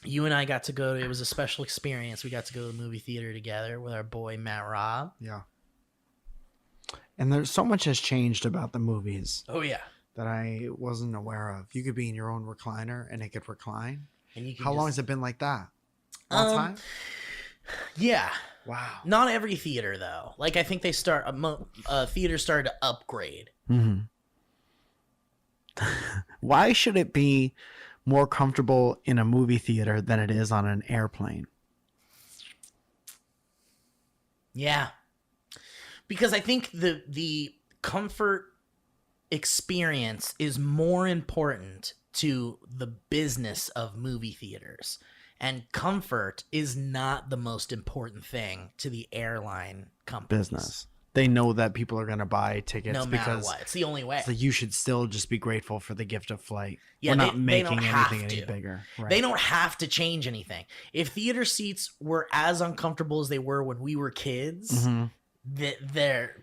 S2: you and I got to go to, it was a special experience. We got to go to the movie theater together with our boy Matt Robb.
S3: Yeah. And there's so much has changed about the movies
S2: Oh yeah.
S3: that I wasn't aware of. You could be in your own recliner and it could recline.
S2: And you can
S3: How long
S2: just-
S3: has it been like that? Long time?
S2: Yeah.
S3: Wow.
S2: Not every theater though. Like I think they theaters started to upgrade.
S3: Mm-hmm. Why should it be more comfortable in a movie theater than it is on an airplane?
S2: Yeah. Because I think the comfort experience is more important to the business of movie theaters. And comfort is not the most important thing to the airline companies.
S3: Business. They know that people are going to buy tickets
S2: No matter
S3: because
S2: what. It's the only way.
S3: so you should still just be grateful for the gift of flight.
S2: Yeah,
S3: We're not
S2: they
S3: making
S2: don't have
S3: anything any
S2: to.
S3: bigger. Right.
S2: They don't have to change anything. If theater seats were as uncomfortable as they were when we were kids,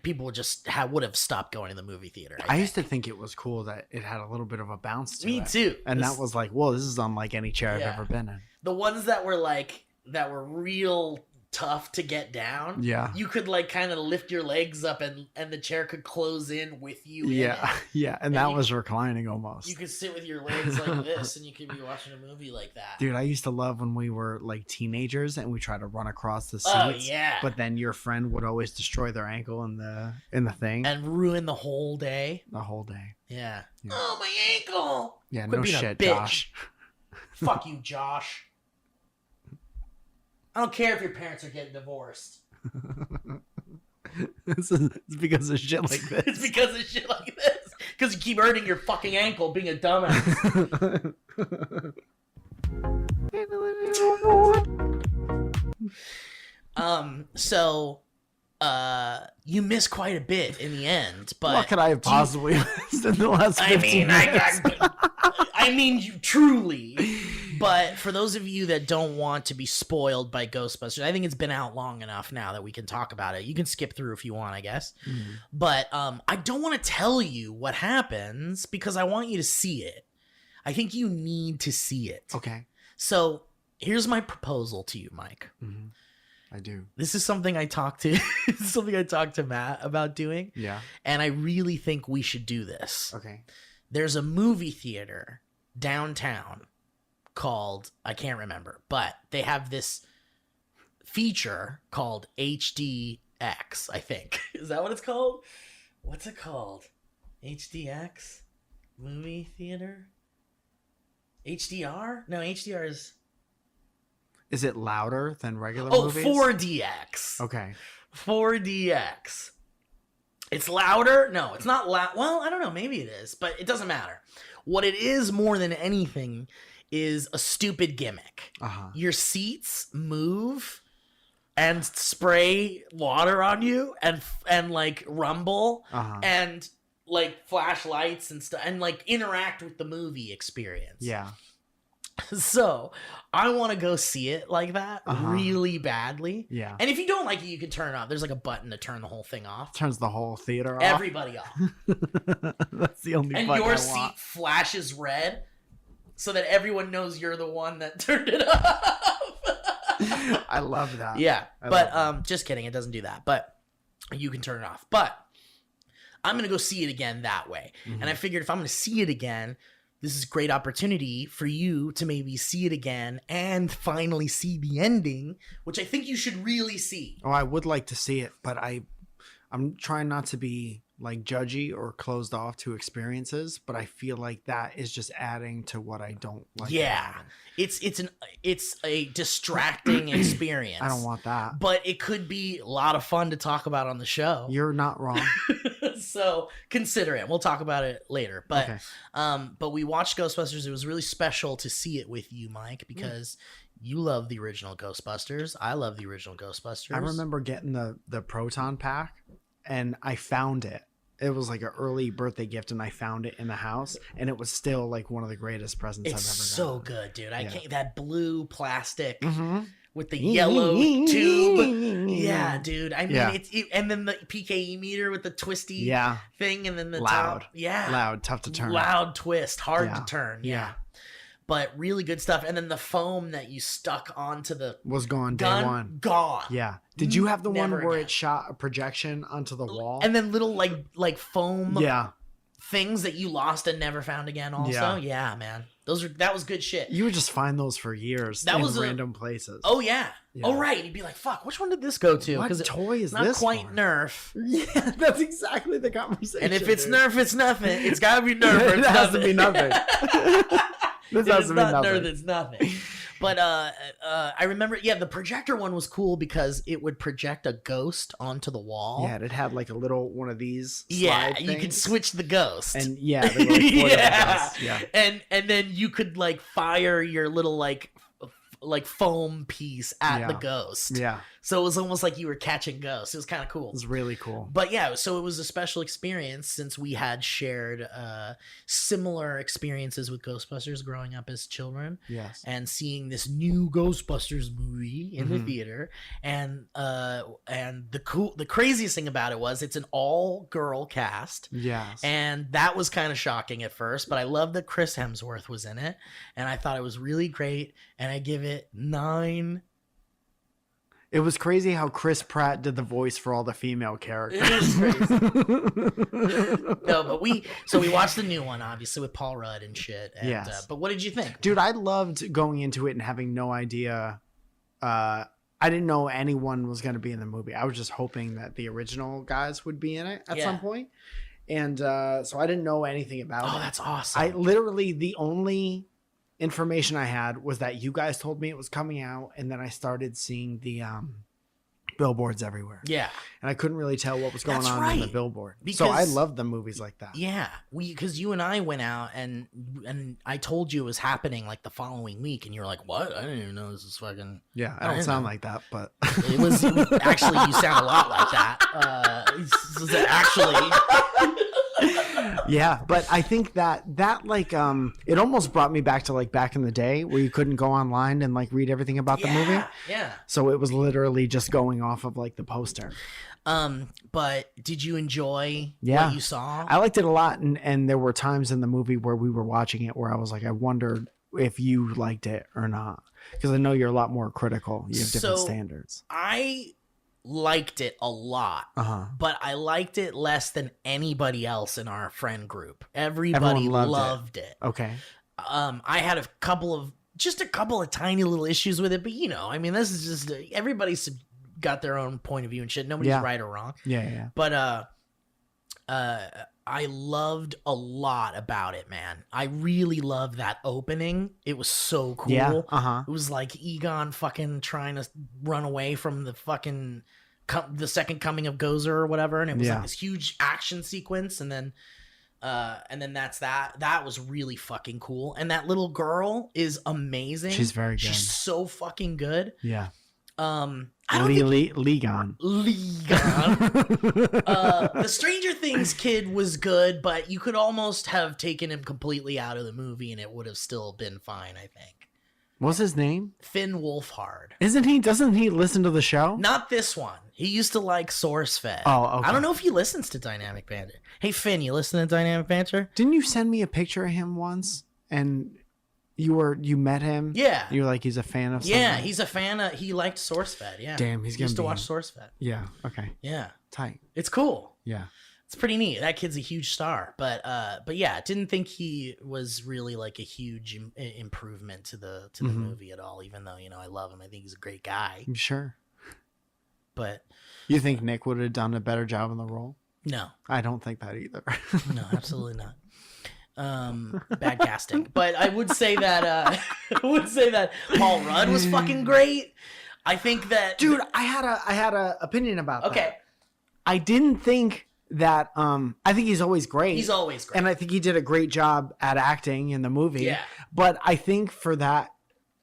S2: people just would have stopped going to the movie theater.
S3: I used to think it was cool that it had a little bit of a bounce to it.
S2: Me too.
S3: And that was like, whoa, this is unlike any chair I've ever been in.
S2: The ones that were real tough to get down.
S3: Yeah.
S2: You could like kind of lift your legs up and the chair could close in with you.
S3: Yeah.
S2: In it.
S3: Yeah. And that was reclining almost.
S2: You could sit with your legs like this and you could be watching a movie like that.
S3: Dude, I used to love when we were like teenagers and we tried to run across the seats.
S2: Oh, yeah.
S3: But then your friend would always destroy their ankle in the thing.
S2: And ruin the whole day.
S3: The whole day.
S2: Yeah.
S3: Yeah.
S2: Oh, my ankle.
S3: Yeah,
S2: Quit
S3: no
S2: being a
S3: shit,
S2: bitch.
S3: Josh.
S2: Fuck you, Josh. I don't care if your parents are getting divorced.
S3: It's because of shit like this.
S2: It's because of shit like this. Because you keep hurting your fucking ankle being a dumbass. So you miss quite a bit in the end, but
S3: what could I have possibly missed in the last 15 minutes?
S2: I mean, you truly. But for those of you that don't want to be spoiled by Ghostbusters, I think it's been out long enough now that we can talk about it. You can skip through if you want, I guess. But I don't want to tell you what happens because I want you to see it. I think you need to see it.
S3: Okay.
S2: So here's my proposal to you, Mike.
S3: Mm-hmm. I do.
S2: This is something I talked to Matt about doing.
S3: Yeah.
S2: And I really think we should do this.
S3: Okay.
S2: There's a movie theater downtown called, I can't remember, but they have this feature called HDX, I think. Is that what it's called? What's it called? HDX? Movie theater? HDR? No, HDR is...
S3: Is it louder than regular movies?
S2: 4DX.
S3: Okay.
S2: 4DX. It's louder? No, it's not loud. Well, I don't know. Maybe it is, but it doesn't matter. What it is more than anything is a stupid gimmick.
S3: Uh-huh.
S2: Your seats move and spray water on you and like rumble and like flash lights and stuff and like interact with the movie experience.
S3: Yeah.
S2: So I want to go see it like that really badly.
S3: Yeah.
S2: And if you don't like it, you can turn it off. There's like a button to turn the whole thing off.
S3: Turns the whole theater off.
S2: Everybody off.
S3: That's the only
S2: and
S3: button
S2: your
S3: I
S2: seat
S3: want.
S2: flashes red so that everyone knows you're the one that turned it off.
S3: I love that.
S2: Yeah. But just kidding. It doesn't do that. But you can turn it off. But I'm going to go see it again that way.
S3: Mm-hmm.
S2: And I figured if I'm going to see it again, this is a great opportunity for you to maybe see it again and finally see the ending, which I think you should really see.
S3: Oh, I would like to see it, but I'm trying not to be like judgy or closed off to experiences, but I feel like that is just adding to what I don't like.
S2: Yeah. It's a distracting experience.
S3: I don't want that.
S2: But it could be a lot of fun to talk about on the show.
S3: You're not wrong.
S2: So consider it. We'll talk about it later. But
S3: Okay.
S2: But we watched Ghostbusters. It was really special to see it with you, Mike, because you love the original Ghostbusters. I love the original Ghostbusters.
S3: I remember getting the Proton pack and I found it. It was like an early birthday gift and I found it in the house and it was still like one of the greatest presents I've ever
S2: It's
S3: gotten.
S2: so good, dude. I
S3: Yeah.
S2: can't, that blue plastic
S3: Mm-hmm.
S2: with the yellow tube. Yeah, dude. I mean, and then the PKE meter with the twisty thing, and then the
S3: loud,
S2: top. Yeah,
S3: loud, tough to turn.
S2: Loud twist, hard to
S3: Yeah.
S2: turn.
S3: Yeah.
S2: But really good stuff. And then the foam that you stuck onto the
S3: Was gone day
S2: gun,
S3: one.
S2: gone.
S3: Yeah. Did you have the one
S2: Never
S3: where
S2: again.
S3: it shot a projection onto the wall?
S2: And then little like foam
S3: yeah.
S2: things that you lost and never found again. Also, yeah, man, that was good shit.
S3: You would just find those for years.
S2: That
S3: in
S2: was
S3: random places.
S2: Oh yeah. Oh right. You'd be like, "Fuck, which one did this go to?"
S3: What
S2: Because
S3: toy is
S2: not
S3: this?
S2: quite
S3: for?
S2: Nerf.
S3: Yeah, that's exactly the conversation.
S2: And if it's
S3: dude.
S2: Nerf, it's nothing. It's gotta be Nerf. Or
S3: It
S2: it's
S3: has to
S2: nothing.
S3: be nothing. This
S2: If
S3: has
S2: it's
S3: to be
S2: not
S3: nothing.
S2: Nerf, it's nothing. But I remember, the projector one was cool because it would project a ghost onto the wall.
S3: Yeah, it had like a little one of these.
S2: Yeah,
S3: slide
S2: you could
S3: things.
S2: switch the ghost.
S3: And yeah, they were like
S2: yeah.
S3: yeah.
S2: And then you could like fire your little like foam piece at the ghost.
S3: Yeah.
S2: So it was almost like you were catching ghosts. It was kind of cool.
S3: It was really cool.
S2: But yeah, so it was a special experience since we had shared similar experiences with Ghostbusters growing up as children.
S3: Yes.
S2: And seeing this new Ghostbusters movie in the theater, and the craziest thing about it was it's an all-girl cast.
S3: Yes.
S2: And that was kind of shocking at first, but I love that Chris Hemsworth was in it, and I thought it was really great, and I give it 9.
S3: It was crazy how Chris Pratt did the voice for all the female characters.
S2: It was crazy. No, but we watched the new one, obviously, with Paul Rudd and shit. And,
S3: Yes.
S2: But what did you think?
S3: Dude, I loved going into it and having no idea. I didn't know anyone was going to be in the movie. I was just hoping that the original guys would be in it at some point. And so I didn't know anything about it.
S2: Oh, that's awesome.
S3: I literally, the only information I had was that you guys told me it was coming out, and then I started seeing the billboards everywhere.
S2: Yeah.
S3: And I couldn't really tell what was going
S2: That's
S3: on
S2: right.
S3: in the billboard.
S2: Because-
S3: so I love the movies like that.
S2: Yeah, because you and I went out and I told you it was happening like the following week, and you were like, "What? I didn't even know this was fucking."
S3: Yeah, I don't sound like that, but
S2: It was actually, you sound a lot like that. Actually,
S3: yeah, but I think that like it almost brought me back to like back in the day where you couldn't go online and like read everything about the movie.
S2: Yeah.
S3: So it was literally just going off of like the poster.
S2: But did you enjoy
S3: Yeah.
S2: what you saw?
S3: I liked it a lot, and there were times in the movie where we were watching it where I was like, I wondered if you liked it or not, because I know you're a lot more critical. You have different
S2: So,
S3: standards.
S2: I liked it a lot, but I liked it less than anybody else in our friend group. Everybody
S3: Everyone
S2: loved it.
S3: Okay.
S2: I had a couple of tiny little issues with it, but I mean, this is just everybody's got their own point of view and shit. Nobody's right or wrong.
S3: Yeah.
S2: But I loved a lot about it, man. I really loved that opening. It was so cool.
S3: Yeah,
S2: It was like Egon fucking trying to run away from the fucking the second coming of Gozer or whatever, and it was like this huge action sequence, and then that's that. That was really fucking cool. And that little girl is amazing.
S3: She's very good.
S2: She's so fucking good.
S3: Yeah.
S2: I don't think
S3: Legon.
S2: the Stranger Things kid was good, but you could almost have taken him completely out of the movie and it would have still been fine, I think.
S3: What's his name?
S2: Finn Wolfhard.
S3: Doesn't he listen to the show?
S2: Not this one. He used to like SourceFed.
S3: Oh, okay.
S2: I don't know if he listens to Dynamic Banter. Hey, Finn, you listen to Dynamic Banter?
S3: Didn't you send me a picture of him once? And you met him?
S2: Yeah.
S3: You were like, he's a fan of something?
S2: Yeah, he's a fan of, he liked SourceFed, yeah.
S3: Damn, he's
S2: he
S3: gonna
S2: used to
S3: be-
S2: watch SourceFed.
S3: Yeah. Okay.
S2: Yeah.
S3: Tight.
S2: It's cool.
S3: Yeah.
S2: It's pretty neat. That kid's a huge star, but yeah, didn't think he was really like a huge improvement to the movie at all. Even though I love him, I think he's a great guy.
S3: I'm sure.
S2: But
S3: You think Nick would have done a better job in the role?
S2: no,
S3: I don't think that either.
S2: no, absolutely not. Bad casting. But I would say that Paul Rudd was fucking great. I think that
S3: Dude, I had a opinion about that.
S2: Okay,
S3: I didn't think that I think he's always great.
S2: he's always great.
S3: And I think he did a great job at acting in the movie.
S2: Yeah.
S3: But I think for that,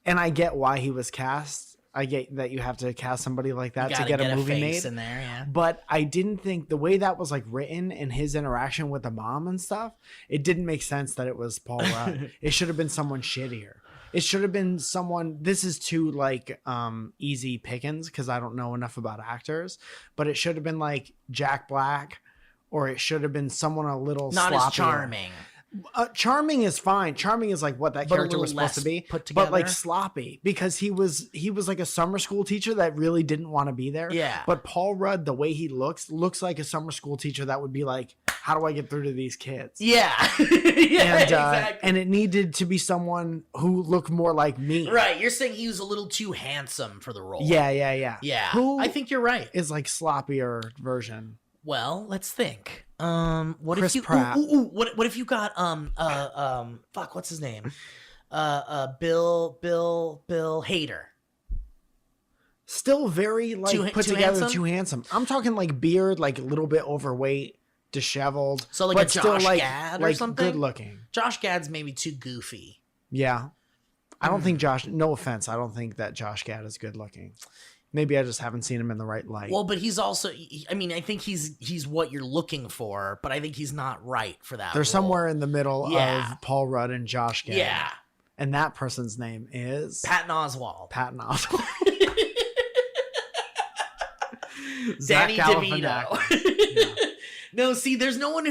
S3: and I get why he was cast. I get that you have to cast somebody like that to
S2: Gotta
S3: get a movie
S2: face
S3: made.
S2: in there, yeah.
S3: But I didn't think the way that was like written and his interaction with the mom and stuff, it didn't make sense that it was Paul Rudd. It should have been someone shittier. It should have been someone. This is too like easy pickings because I don't know enough about actors. But it should have been like Jack Black, or it should have been someone a little
S2: Not as
S3: sloppier.
S2: charming.
S3: Charming is fine. Charming is like what that
S2: But a
S3: character
S2: little
S3: was supposed
S2: less
S3: to be,
S2: put
S3: but like
S2: together.
S3: sloppy because he was like a summer school teacher that really didn't want to be there.
S2: Yeah.
S3: But Paul Rudd, the way he looks like a summer school teacher that would be like, how do I get through to these kids?
S2: Yeah. Yeah,
S3: And
S2: exactly.
S3: and it needed to be someone who looked more like me.
S2: Right, you're saying he was a little too handsome for the role.
S3: Yeah.
S2: Yeah.
S3: Who
S2: I think you're right.
S3: is like sloppier version?
S2: Well, let's think. What
S3: Chris
S2: if you
S3: Pratt.
S2: what if you got fuck, what's his name? Bill Hader.
S3: Still very like put
S2: too
S3: together,
S2: handsome?
S3: too handsome. I'm talking like beard, like a little bit overweight, disheveled.
S2: So like
S3: but
S2: a
S3: still
S2: Josh
S3: like,
S2: Gad or
S3: like
S2: something?
S3: good looking.
S2: Josh Gad's maybe too goofy.
S3: Yeah. I don't think Josh, no offense, I don't think that Josh Gad is good looking. Maybe I just haven't seen him in the right light.
S2: Well, but he's also, I mean, I think he's what you're looking for, but I think he's not right for that.
S3: They're
S2: role.
S3: somewhere in the middle
S2: Yeah.
S3: of Paul Rudd and Josh Gad.
S2: Yeah.
S3: And that person's name is
S2: Patton Oswalt.
S3: Patton Oswalt.
S2: Danny
S3: Zach
S2: DeVito.
S3: Galifianakis.
S2: No, see, there's no one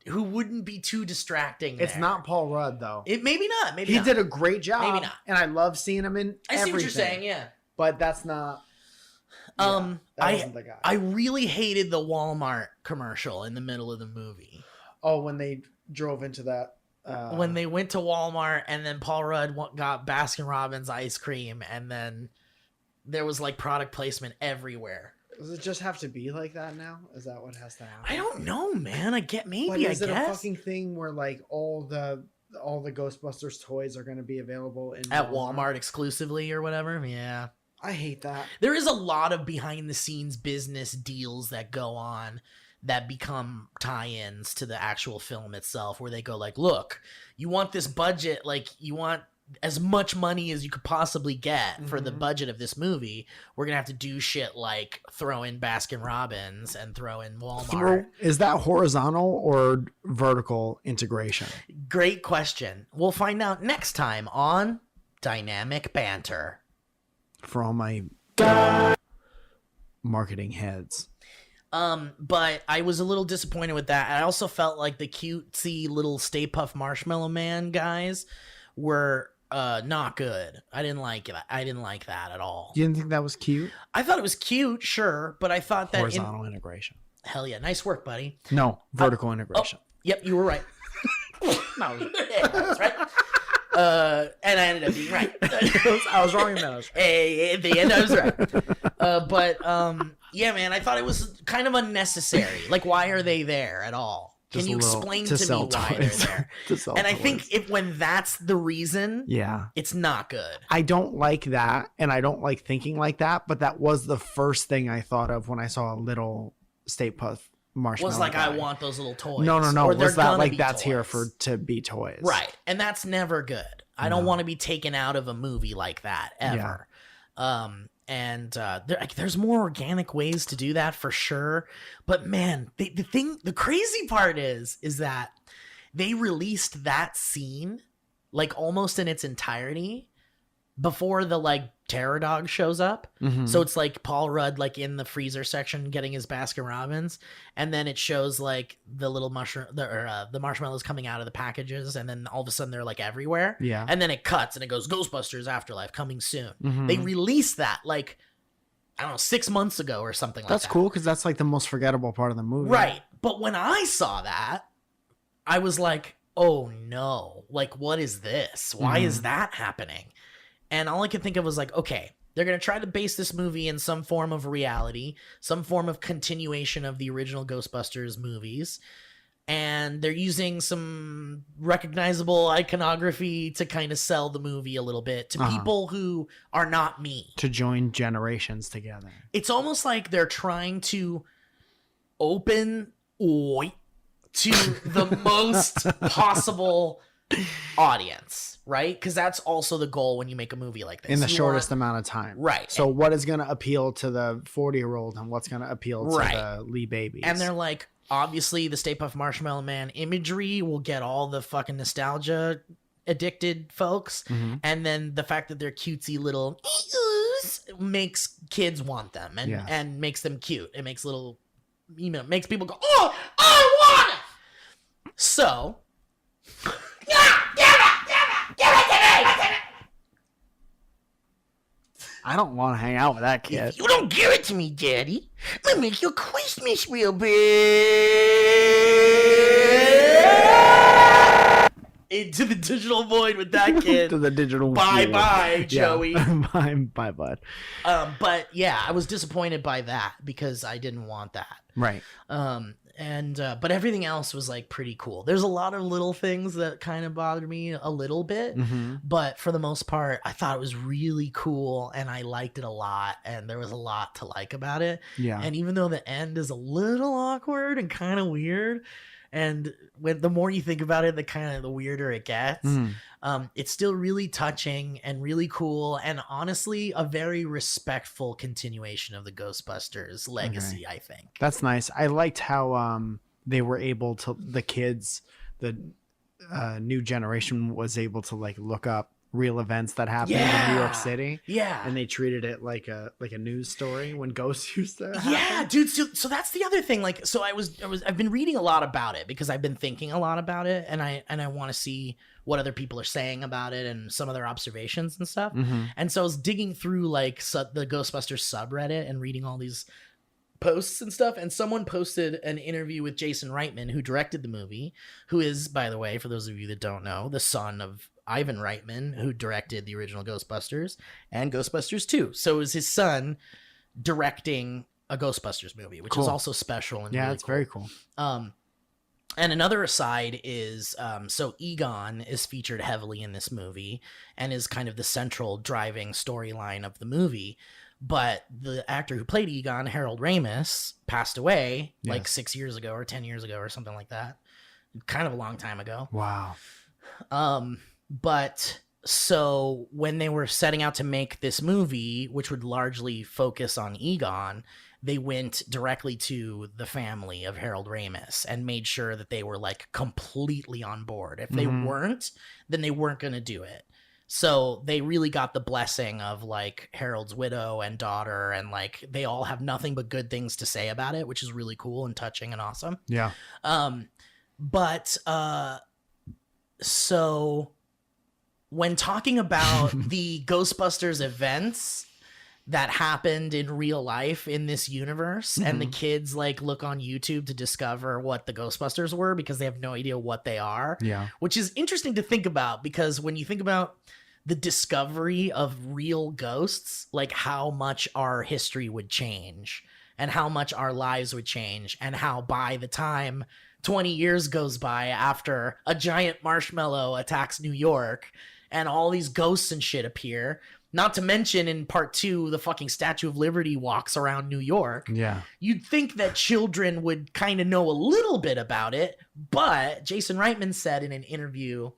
S2: who wouldn't be too distracting.
S3: It's
S2: there.
S3: not Paul Rudd though.
S2: It maybe not. Maybe
S3: He
S2: not.
S3: did a great job.
S2: Maybe not.
S3: And I love seeing him in
S2: I see what you're
S3: everything.
S2: saying. Yeah.
S3: But that's not. That wasn't the guy.
S2: I really hated the Walmart commercial in the middle of the movie.
S3: Oh, when they drove into that.
S2: When they went to Walmart and then Paul Rudd got Baskin Robbins ice cream and then there was like product placement everywhere.
S3: Does it just have to be like that now? Is that what has to happen?
S2: I don't know, man. I get maybe.
S3: But is
S2: I
S3: it
S2: guess
S3: a fucking thing where like all the Ghostbusters toys are going to be available in
S2: at Walmart exclusively or whatever? Yeah.
S3: I hate that.
S2: There is a lot of behind the scenes business deals that go on that become tie-ins to the actual film itself, where they go like, look, you want this budget, like you want as much money as you could possibly get for the budget of this movie. We're gonna have to do shit like throw in Baskin Robbins and throw in Walmart.
S3: Is that horizontal or vertical integration?
S2: Great question. We'll find out next time on Dynamic Banter.
S3: For all my marketing heads.
S2: But I was a little disappointed with that. I also felt like the cutesy little Stay Puft Marshmallow Man guys were not good. I didn't like it. I didn't like that at all.
S3: You didn't think that was cute?
S2: I thought it was cute, sure, but I thought that
S3: horizontal integration.
S2: Hell yeah, nice work, buddy.
S3: No, vertical integration.
S2: Yep, you were right.
S3: No,
S2: Yeah, that's right. And I ended up being right.
S3: I was wrong in that.
S2: Hey, at the end I was right. But yeah, man, I thought it was kind of unnecessary. Like, why are they there at all?
S3: Just
S2: Can you
S3: a little-
S2: explain
S3: to
S2: to me
S3: sell
S2: why
S3: toys.
S2: they're there?
S3: To sell
S2: And I
S3: toys.
S2: think when that's the reason,
S3: Yeah.
S2: it's not good.
S3: I don't like that, and I don't like thinking like that, but that was the first thing I thought of when I saw a little Stay Puft Marshmallow.
S2: Was like,
S3: guy.
S2: I want those little toys.
S3: No.
S2: Or they're
S3: Was that
S2: gonna
S3: like
S2: be
S3: that's here
S2: toys.
S3: to be toys?
S2: Right. And that's never good. I don't want to be taken out of a movie like that ever. There's more organic ways to do that for sure. But man, the crazy part is that they released that scene like almost in its entirety before the like terror dog shows up.
S3: Mhm.
S2: So it's like Paul Rudd like in the freezer section getting his Baskin Robbins, and then it shows like the little the marshmallows coming out of the packages, and then all of a sudden they're like everywhere.
S3: Yeah.
S2: And then it cuts and it goes Ghostbusters Afterlife coming soon.
S3: Mhm.
S2: They released that like I don't know 6 months ago or something like that.
S3: That's cool because that's like the most forgettable part of the movie.
S2: Right. But when I saw that, I was like, oh no, like what is this? Why is that happening? And all I could think of was like, okay, they're going to try to base this movie in some form of reality, some form of continuation of the original Ghostbusters movies. And they're using some recognizable iconography to kind of sell the movie a little bit to people who are not me.
S3: To join generations together.
S2: It's almost like they're trying to open to the most possible audience, right? Because that's also the goal when you make a movie like this.
S3: In the
S2: You
S3: shortest
S2: want-
S3: amount of time.
S2: Right.
S3: So what is going to appeal to the 40-year-old and what's going to appeal to
S2: Right.
S3: the Lee babies?
S2: And they're like, obviously, the Stay Puft Marshmallow Man imagery will get all the fucking nostalgia addicted folks.
S3: Mhm.
S2: And then the fact that they're cutesy little makes kids want them and,
S3: Yeah.
S2: and makes them cute. It makes little, makes people go, oh, I want it. So,
S3: I don't want to hang out with that kid.
S2: if you don't give it to me, Daddy, I'll make your Christmas real big. Into the digital void with that kid.
S3: To the digital
S2: Bye
S3: world.
S2: bye,
S3: Yeah.
S2: Joey.
S3: Bye, bud.
S2: But yeah, I was disappointed by that because I didn't want that.
S3: Right.
S2: and but everything else was like pretty cool. There's a lot of little things that kind of bothered me a little bit, but for the most part, I thought it was really cool, and I liked it a lot, and there was a lot to like about it.
S3: Yeah.
S2: And even though the end is a little awkward and kind of weird, and when the more you think about it, the weirder it gets. It's still really touching and really cool, and honestly, a very respectful continuation of the Ghostbusters legacy. I think
S3: that's nice. I liked how they were able to, the kids, the new generation was able to like look up real events that happened in New York City.
S2: Yeah.
S3: And they treated it like a news story when ghosts used to happen.
S2: Yeah, dude. So that's the other thing. Like, so I've been reading a lot about it because I've been thinking a lot about it, and I want to see what other people are saying about it and some of their observations and stuff. And so I was digging through like the Ghostbusters subreddit and reading all these posts and stuff, and someone posted an interview with Jason Reitman, who directed the movie, who is, by the way, for those of you that don't know, the son of Ivan Reitman, who directed the original Ghostbusters and Ghostbusters 2. So it was his son directing a Ghostbusters movie, which is also special and really
S3: it's
S2: cool.
S3: very cool.
S2: And another aside is, so Egon is featured heavily in this movie and is kind of the central driving storyline of the movie. But the actor who played Egon, Harold Ramis, passed away like 6 years ago or 10 years ago or something like that. Kind of a long time ago.
S3: Wow.
S2: But so when they were setting out to make this movie, which would largely focus on Egon, they went directly to the family of Harold Ramis and made sure that they were like completely on board. If they weren't, then they weren't going to do it. So they really got the blessing of like Harold's widow and daughter, and like they all have nothing but good things to say about it, which is really cool and touching and awesome.
S3: Yeah.
S2: So when talking about the Ghostbusters events that happened in real life in this universe, and the kids like look on YouTube to discover what the Ghostbusters were because they have no idea what they are.
S3: Yeah.
S2: Which is interesting to think about, because when you think about the discovery of real ghosts, like how much our history would change and how much our lives would change, and how by the time 20 years goes by after a giant marshmallow attacks New York and all these ghosts and shit appear, not to mention in part 2, the fucking Statue of Liberty walks around New York.
S3: Yeah.
S2: You'd think that children would kind of know a little bit about it, but Jason Reitman said in an interview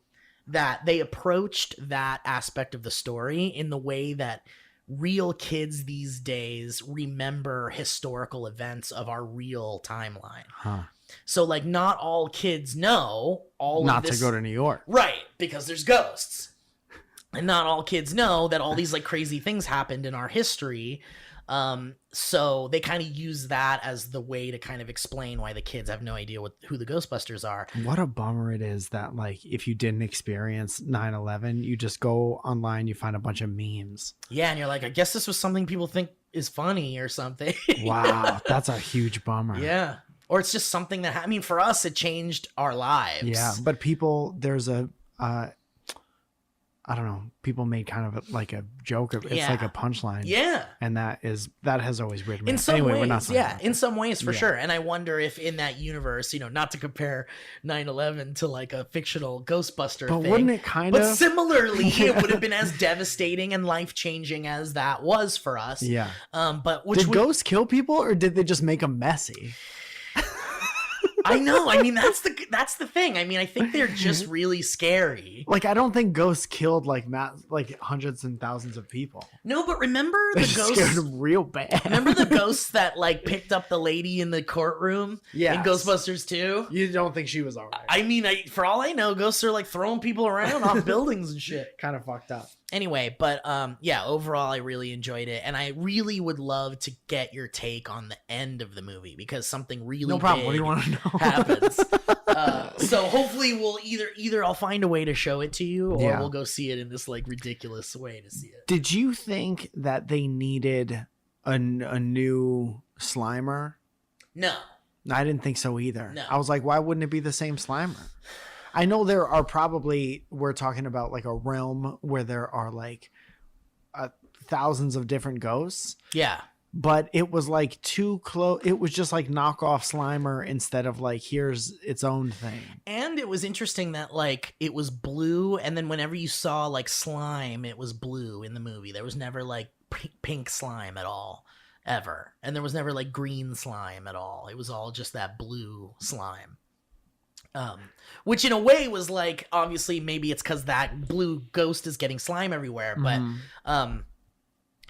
S2: that they approached that aspect of the story in the way that real kids these days remember historical events of our real timeline.
S3: Huh.
S2: So like not all kids know all
S3: Not
S2: of this.
S3: to go to New York.
S2: Right, because there's ghosts. And not all kids know that all these like crazy things happened in our history. So they kind of use that as the way to kind of explain why the kids have no idea who the Ghostbusters are.
S3: What a bummer it is that like if you didn't experience 9/11, you just go online, you find a bunch of memes.
S2: Yeah, and you're like, I guess this was something people think is funny or something.
S3: Wow, that's a huge bummer.
S2: Yeah. Or it's just something that, I mean, for us, it changed our lives.
S3: Yeah, but people, there's a, I don't know, people made kind of like a joke of, it's like a punchline.
S2: Yeah.
S3: And that has always weirded me.
S2: In some ways,
S3: we're not
S2: in some ways for sure. And I wonder if in that universe, you know, not to compare 9/11 to like a fictional Ghostbuster
S3: But
S2: thing,
S3: wouldn't it kind
S2: but
S3: of?
S2: similarly, it would have been as devastating and life-changing as that was for us.
S3: Yeah.
S2: But
S3: Did ghosts kill people, or did they just make them messy?
S2: I know. I mean, that's the thing. I mean, I think they're just really scary.
S3: Like, I don't think ghosts killed like hundreds and thousands of people.
S2: No, but remember the ghosts
S3: scared them real bad.
S2: Remember the ghosts that like picked up the lady in the courtroom in Ghostbusters 2?
S3: You don't think she was all right?
S2: I mean, for all I know, ghosts are like throwing people around off buildings and shit.
S3: Kind of fucked up.
S2: Anyway, but yeah, overall I really enjoyed it, and I really would love to get your take on the end of the movie, because something really
S3: No problem.
S2: big
S3: What do you want to know?
S2: happens. So hopefully we'll either I'll find a way to show it to you, or we'll go see it in this like ridiculous way to see it.
S3: Did you think that they needed a new Slimer?
S2: No.
S3: I didn't think so either.
S2: No.
S3: I was like, why wouldn't it be the same Slimer? I know there are probably, we're talking about like a realm where there are like thousands of different ghosts.
S2: Yeah.
S3: but it was like too close. It was just like knockoff Slimer instead of like here's its own thing.
S2: And it was interesting that like it was blue, and then whenever you saw like slime, it was blue in the movie. There was never like pink slime at all, ever, and there was never like green slime at all. It was all just that blue slime. Which in a way was like, obviously maybe it's because that blue ghost is getting slime everywhere, but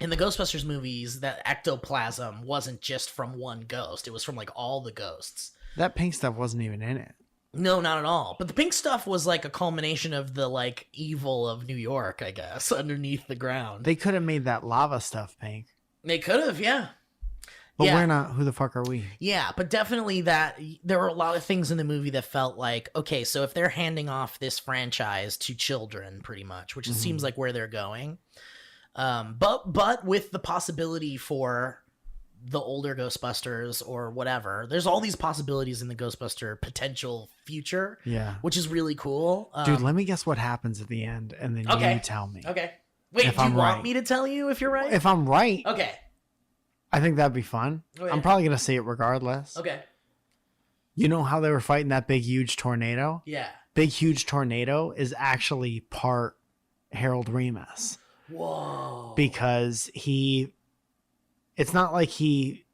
S2: in the Ghostbusters movies, that ectoplasm wasn't just from one ghost. It was from like all the ghosts.
S3: That pink stuff wasn't even in it.
S2: No, not at all. But the pink stuff was like a culmination of the like evil of New York, I guess, underneath the ground.
S3: They could have made that lava stuff pink.
S2: They could have, yeah.
S3: But
S2: yeah.
S3: we're not. Who the fuck are we?
S2: Yeah, but definitely that there were a lot of things in the movie that felt like, okay, so if they're handing off this franchise to children pretty much, which it seems like where they're going, but with the possibility for the older Ghostbusters or whatever, there's all these possibilities in the Ghostbuster potential future, which is really cool.
S3: Dude, let me guess what happens at the end, and then you tell me.
S2: Okay. Wait,
S3: if
S2: do you
S3: I'm
S2: want
S3: right.
S2: me to tell you if you're right?
S3: If I'm right,
S2: Okay.
S3: I think that'd be fun.
S2: Okay.
S3: I'm probably gonna see it regardless.
S2: Okay.
S3: You know how they were fighting that big huge tornado?
S2: Yeah.
S3: Big huge tornado is actually part Harold Ramis.
S2: Whoa.
S3: Because it's not like he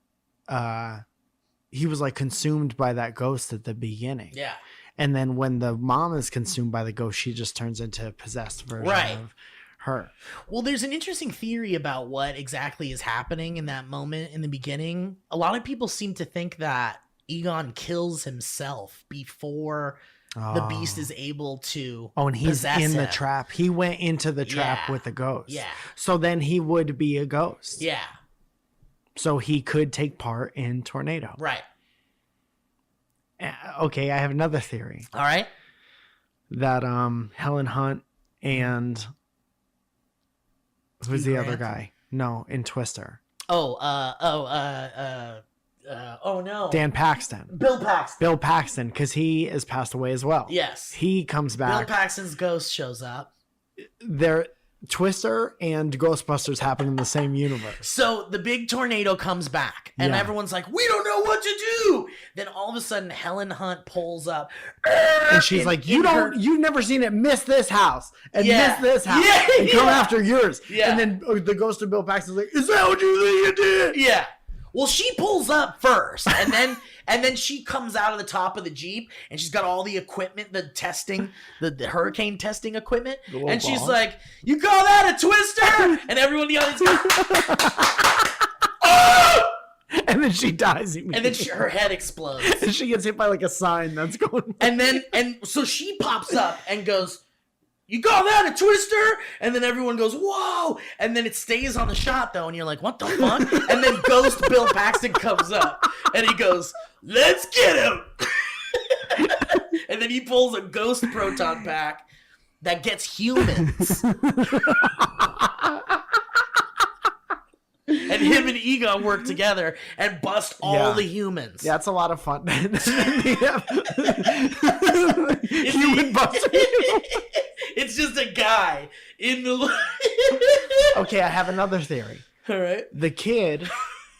S3: was like consumed by that ghost at the beginning.
S2: Yeah.
S3: And then when the mom is consumed by the ghost, she just turns into a possessed version of her.
S2: Well, there's an interesting theory about what exactly is happening in that moment in the beginning. A lot of people seem to think that Egon kills himself before the beast is able to
S3: and he's
S2: possess
S3: in the
S2: him.
S3: trap. He went into the trap with the ghost.
S2: Yeah.
S3: So then he would be a ghost.
S2: Yeah.
S3: So he could take part in Tornado.
S2: Right.
S3: Okay, I have another theory.
S2: All right.
S3: That Helen Hunt and who's the other guy? No, in Twister.
S2: Oh no.
S3: Dan Paxton.
S2: Bill Paxton.
S3: Bill Paxton, because he has passed away as well.
S2: Yes.
S3: He comes back.
S2: Bill Paxton's ghost shows up.
S3: Twister and Ghostbusters happen in the same universe.
S2: So the big tornado comes back, and everyone's like, we don't know what to do. Then all of a sudden, Helen Hunt pulls up.
S3: And she's like, you've never seen it miss this house and miss this house and come after yours.
S2: Yeah.
S3: And then the ghost of Bill Paxton's like, is that what you think you did?
S2: Yeah. Well, she pulls up first, and then she comes out of the top of the Jeep, and she's got all the equipment, the testing, the hurricane testing equipment, and she's like, "You call that a twister?" And everyone in the audience goes, "Oh!"
S3: And then she dies immediately.
S2: And then her head explodes,
S3: and she gets hit by like a sign that's going.
S2: And so she pops up and goes, "You call that a twister?" And then everyone goes, "Whoa!" And then it stays on the shot though, and you're like, "What the fuck?" And then Ghost Bill Paxton comes up, and he goes, "Let's get him!" And then he pulls a ghost proton pack that gets humans. And him and Egon work together and bust all the humans.
S3: Yeah, it's a lot of fun. Human buster.
S2: It's just a guy in the.
S3: Okay, I have another theory.
S2: All right.
S3: The kid,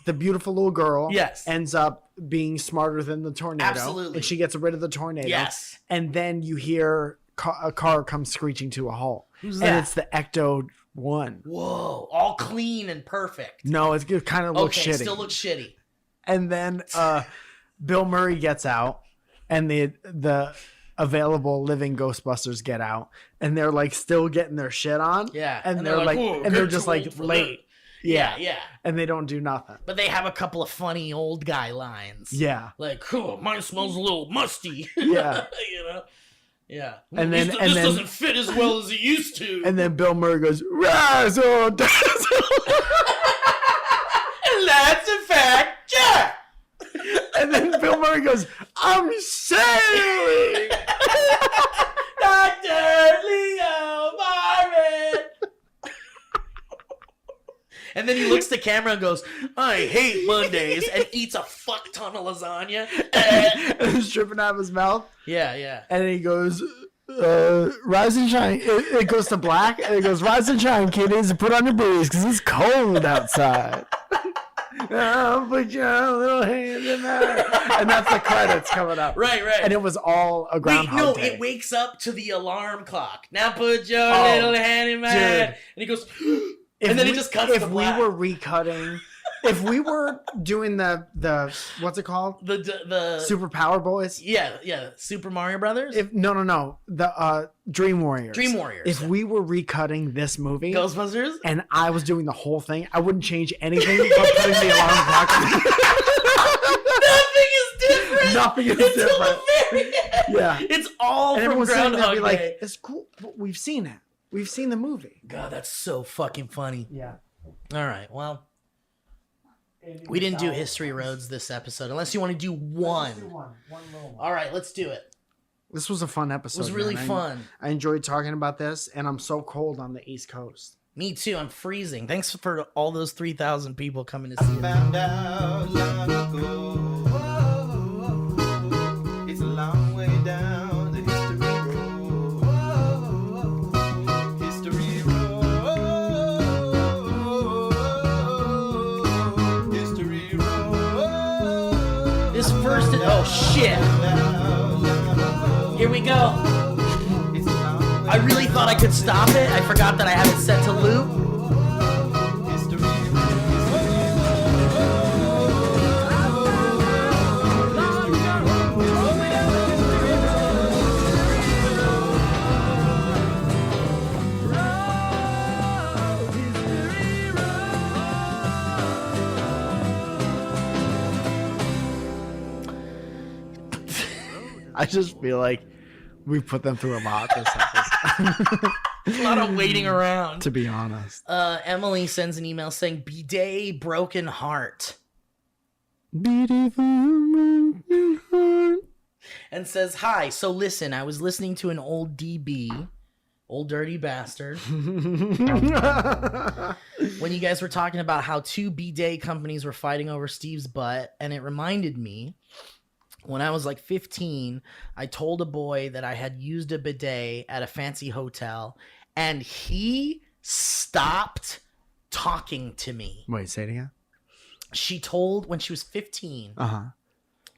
S3: the beautiful little girl,
S2: yes,
S3: ends up being smarter than the tornado.
S2: Absolutely.
S3: And she gets rid of the tornado.
S2: Yes.
S3: And then you hear a car come screeching to a halt.
S2: Who's
S3: and
S2: that?
S3: it's the Ecto one.
S2: Whoa, all clean and perfect.
S3: No, it kind of looks shitty.
S2: Still looks shitty.
S3: And then Bill Murray gets out, and the available living Ghostbusters get out, and they're like still getting their shit on.
S2: Yeah.
S3: And they're like, and they're just like late.
S2: Yeah, yeah.
S3: And they don't do nothing.
S2: But they have a couple of funny old guy lines.
S3: Yeah.
S2: Like, oh, mine smells a little musty.
S3: Yeah.
S2: You know? Yeah.
S3: And then
S2: this doesn't fit as well as it used to.
S3: And then Bill Murray goes, razzle dazzle.
S2: And that's a fact, Jack.
S3: And then Bill Murray goes, I'm sailing.
S2: Dr. Leo Marvin. And then he looks to camera and goes, I hate Mondays, and eats a fuck ton of lasagna.
S3: And he's dripping out of his mouth.
S2: Yeah, yeah.
S3: And he goes, rise and shine. It goes to black, and it goes, rise and shine, kiddies, and put on your booties, because it's cold outside. Oh, put your little hand in that. And that's the credits coming up.
S2: Right.
S3: And it was all a Groundhog Day.
S2: It wakes up to the alarm clock. Now put your
S3: Oh,
S2: little hand in my hand. And he goes, and then it just cuts to black.
S3: If we were recutting, if we were doing the what's it called?
S2: The
S3: Super Power Boys?
S2: Yeah. Super Mario Brothers?
S3: No. The Dream Warriors.
S2: Dream Warriors.
S3: If we were recutting this movie,
S2: Ghostbusters,
S3: and I was doing the whole thing, I wouldn't change anything but putting the alarm clock.
S2: Nothing is different.
S3: Nothing is different.
S2: Yeah. It's all
S3: and
S2: from Groundhog Day.
S3: Like, it's cool. We've seen it. We've seen the movie.
S2: God, that's so fucking funny.
S3: Yeah.
S2: All right. Well, we didn't do History Roads this episode, unless you want to do one.
S3: Let's do one little one.
S2: All right, let's do it.
S3: This was a fun episode.
S2: It was really
S3: man.
S2: fun.
S3: I enjoyed talking about this, and I'm so cold on the East Coast.
S2: Me too. I'm freezing. Thanks for all those 3,000 people coming to see it.
S11: Found out long ago. It's a long way down the history road. History road. History road.
S2: This first. Oh shit! Here we go. I really thought I could stop it. I forgot that I have it set to loop.
S3: I just feel like we put them through a lot this episode.
S2: A lot of waiting around.
S3: To be honest.
S2: Emily sends an email saying, "Bidet broken heart." And says, "Hi, so listen, I was listening to an old DB, old dirty bastard, when you guys were talking about how two bidet companies were fighting over Steve's butt, and it reminded me, when I was like 15, I told a boy that I had used a bidet at a fancy hotel, and he stopped talking to me."
S3: Wait, say it again.
S2: When she was 15,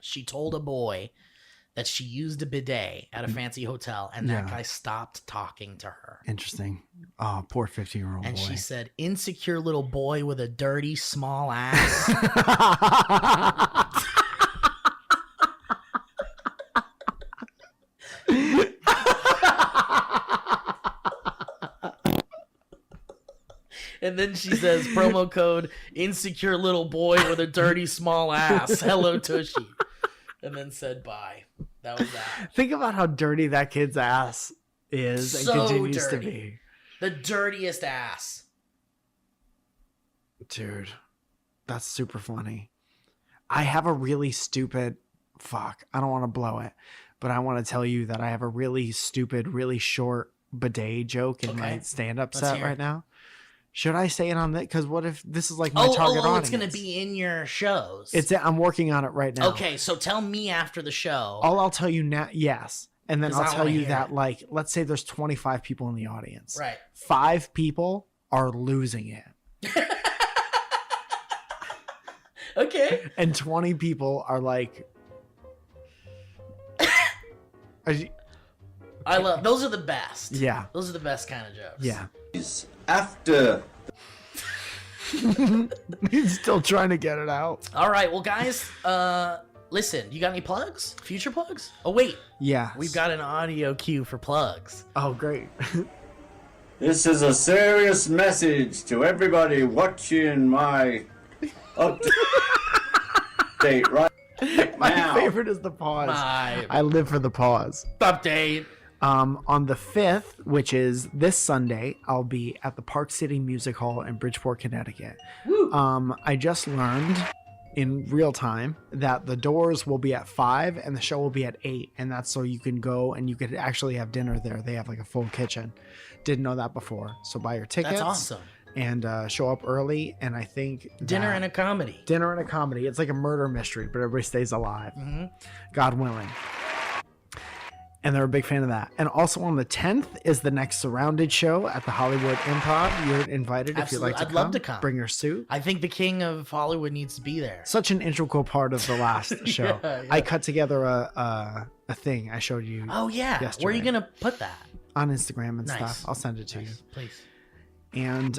S2: she told a boy that she used a bidet at a fancy hotel, and that guy stopped talking to her.
S3: Interesting. Oh, poor 15-year-old boy.
S2: And she said, "Insecure little boy with a dirty, small ass." And then she says, promo code insecure little boy with a dirty small ass. Hello, Tushy. And then said bye. That was that.
S3: Think about how dirty that kid's ass is and continues to be.
S2: The dirtiest ass.
S3: Dude, that's super funny. I have a really stupid... Fuck, I don't want to blow it. But I want to tell you that I have a really stupid, really short bidet joke in my stand-up set right now. Should I say it on that? Because what if this is like my target audience?
S2: It's going to be in your shows.
S3: I'm working on it right now.
S2: Okay, so tell me after the show.
S3: I'll tell you now, yes. And then I'll tell you that, like, let's say there's 25 people in the audience.
S2: Right.
S3: 5 people are losing it.
S2: Okay.
S3: And 20 people are like...
S2: I love... Those are the best.
S3: Yeah.
S2: Those are the best kind of jokes.
S3: Yeah.
S8: After...
S3: He's still trying to get it out.
S2: All right, well, guys, listen, you got any plugs? Future plugs? Oh, wait.
S3: Yeah.
S2: We've got an audio cue for plugs.
S3: Oh, great.
S8: This is a serious message to everybody watching my update right
S3: My
S8: now.
S3: favorite is the pause. I live for the pause.
S2: Update.
S3: On the 5th, which is this Sunday, I'll be at the Park City Music Hall in Bridgeport, Connecticut.
S2: Woo.
S3: I just learned in real time that the doors will be at 5 and the show will be at 8, and that's so you can go and you could actually have dinner there. They have like a full kitchen. Didn't know that before. So buy your tickets.
S2: That's awesome.
S3: And show up early, and I think
S2: Dinner and a comedy.
S3: Dinner and a comedy. It's like a murder mystery, but everybody stays alive.
S2: Mm-hmm.
S3: God willing. And they're a big fan of that. And also on the 10th is the next Surrounded show at the Hollywood Improv. You're invited if you'd like to
S2: I'd love to come.
S3: Bring your suit.
S2: I think the king of Hollywood needs to be there.
S3: Such an integral part of the last show.
S2: Yeah.
S3: I cut together a thing I showed you.
S2: Oh yeah.
S3: yesterday.
S2: Where are you gonna put that?
S3: On Instagram and
S2: Nice.
S3: stuff. I'll send it to you.
S2: Please.
S3: And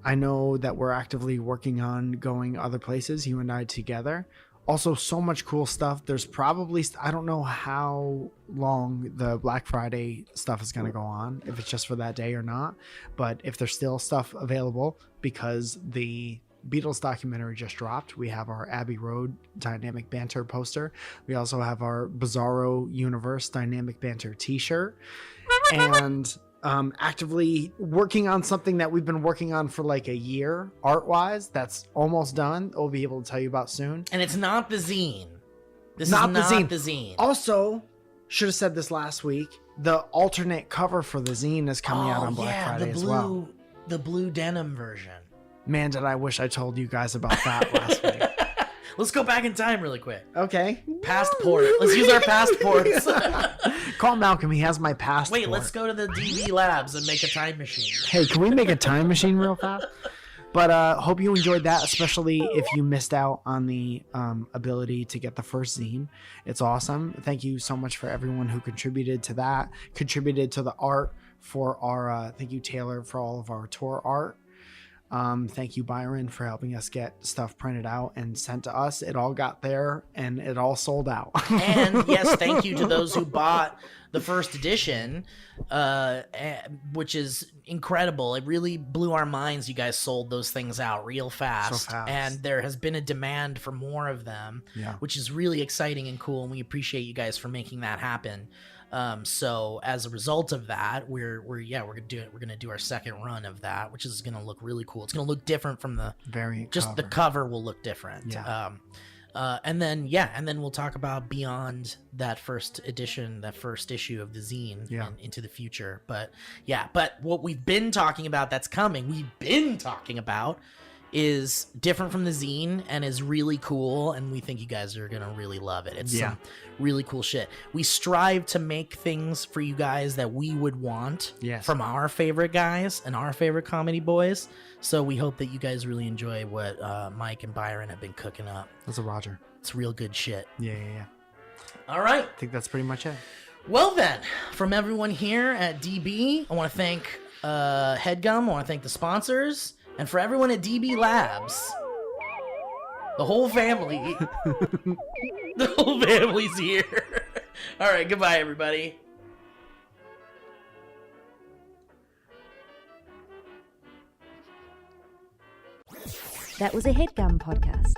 S3: I know that we're actively working on going other places, you and I together. Also, so much cool stuff. There's probably, I don't know how long the Black Friday stuff is going to go on, if it's just for that day or not. But if there's still stuff available, because the Beatles documentary just dropped, we have our Abbey Road Dynamic Banter poster. We also have our Bizarro Universe Dynamic Banter t-shirt. And actively working on something that we've been working on for like a year, art-wise, that's almost done. We'll be able to tell you about soon.
S2: And it's not the zine. This
S3: Not
S2: is
S3: the
S2: not
S3: zine.
S2: the zine.
S3: Also, should have said this last week, the alternate cover for the zine is coming out on Black Friday as well.
S2: The blue denim version.
S3: Man, did I wish I told you guys about that last week.
S2: Let's go back in time really quick.
S3: Okay.
S2: Passport. Let's use our passports.
S3: Call Malcolm. He has my passport.
S2: Wait, let's go to the DB Labs and make a time machine.
S3: Hey, can we make a time machine real fast? But hope you enjoyed that, especially if you missed out on the ability to get the first zine. It's awesome. Thank you so much for everyone who contributed to that, contributed to the art for our, thank you, Taylor, for all of our tour art. Thank you, Byron, for helping us get stuff printed out and sent to us. It all got there and it all sold out.
S2: And yes, thank you to those who bought the first edition, which is incredible. It really blew our minds. You guys sold those things out real fast.
S3: So fast.
S2: And there has been a demand for more of them, which is really exciting and cool. And we appreciate you guys for making that happen. So as a result of that, we're gonna do our second run of that, which is gonna look really cool. It's gonna look different from the
S3: variant.
S2: The cover will look different.
S3: Yeah.
S2: And then we'll talk about beyond that first edition, that first issue of the zine and into the future. But what we've been talking about that's coming, is different from the zine and is really cool, and we think you guys are gonna really love it. It's some really cool shit. We strive to make things for you guys that we would want from our favorite guys and our favorite comedy boys. So we hope that you guys really enjoy what Mike and Byron have been cooking up.
S3: That's a Roger.
S2: It's real good shit.
S3: Yeah.
S2: All right.
S3: I think that's pretty much it.
S2: Well then, from everyone here at DB, I want to thank HeadGum. I want to thank the sponsors. And for everyone at DB Labs, the whole family, the whole family's here. All right, goodbye, everybody.
S12: That was a HeadGum podcast.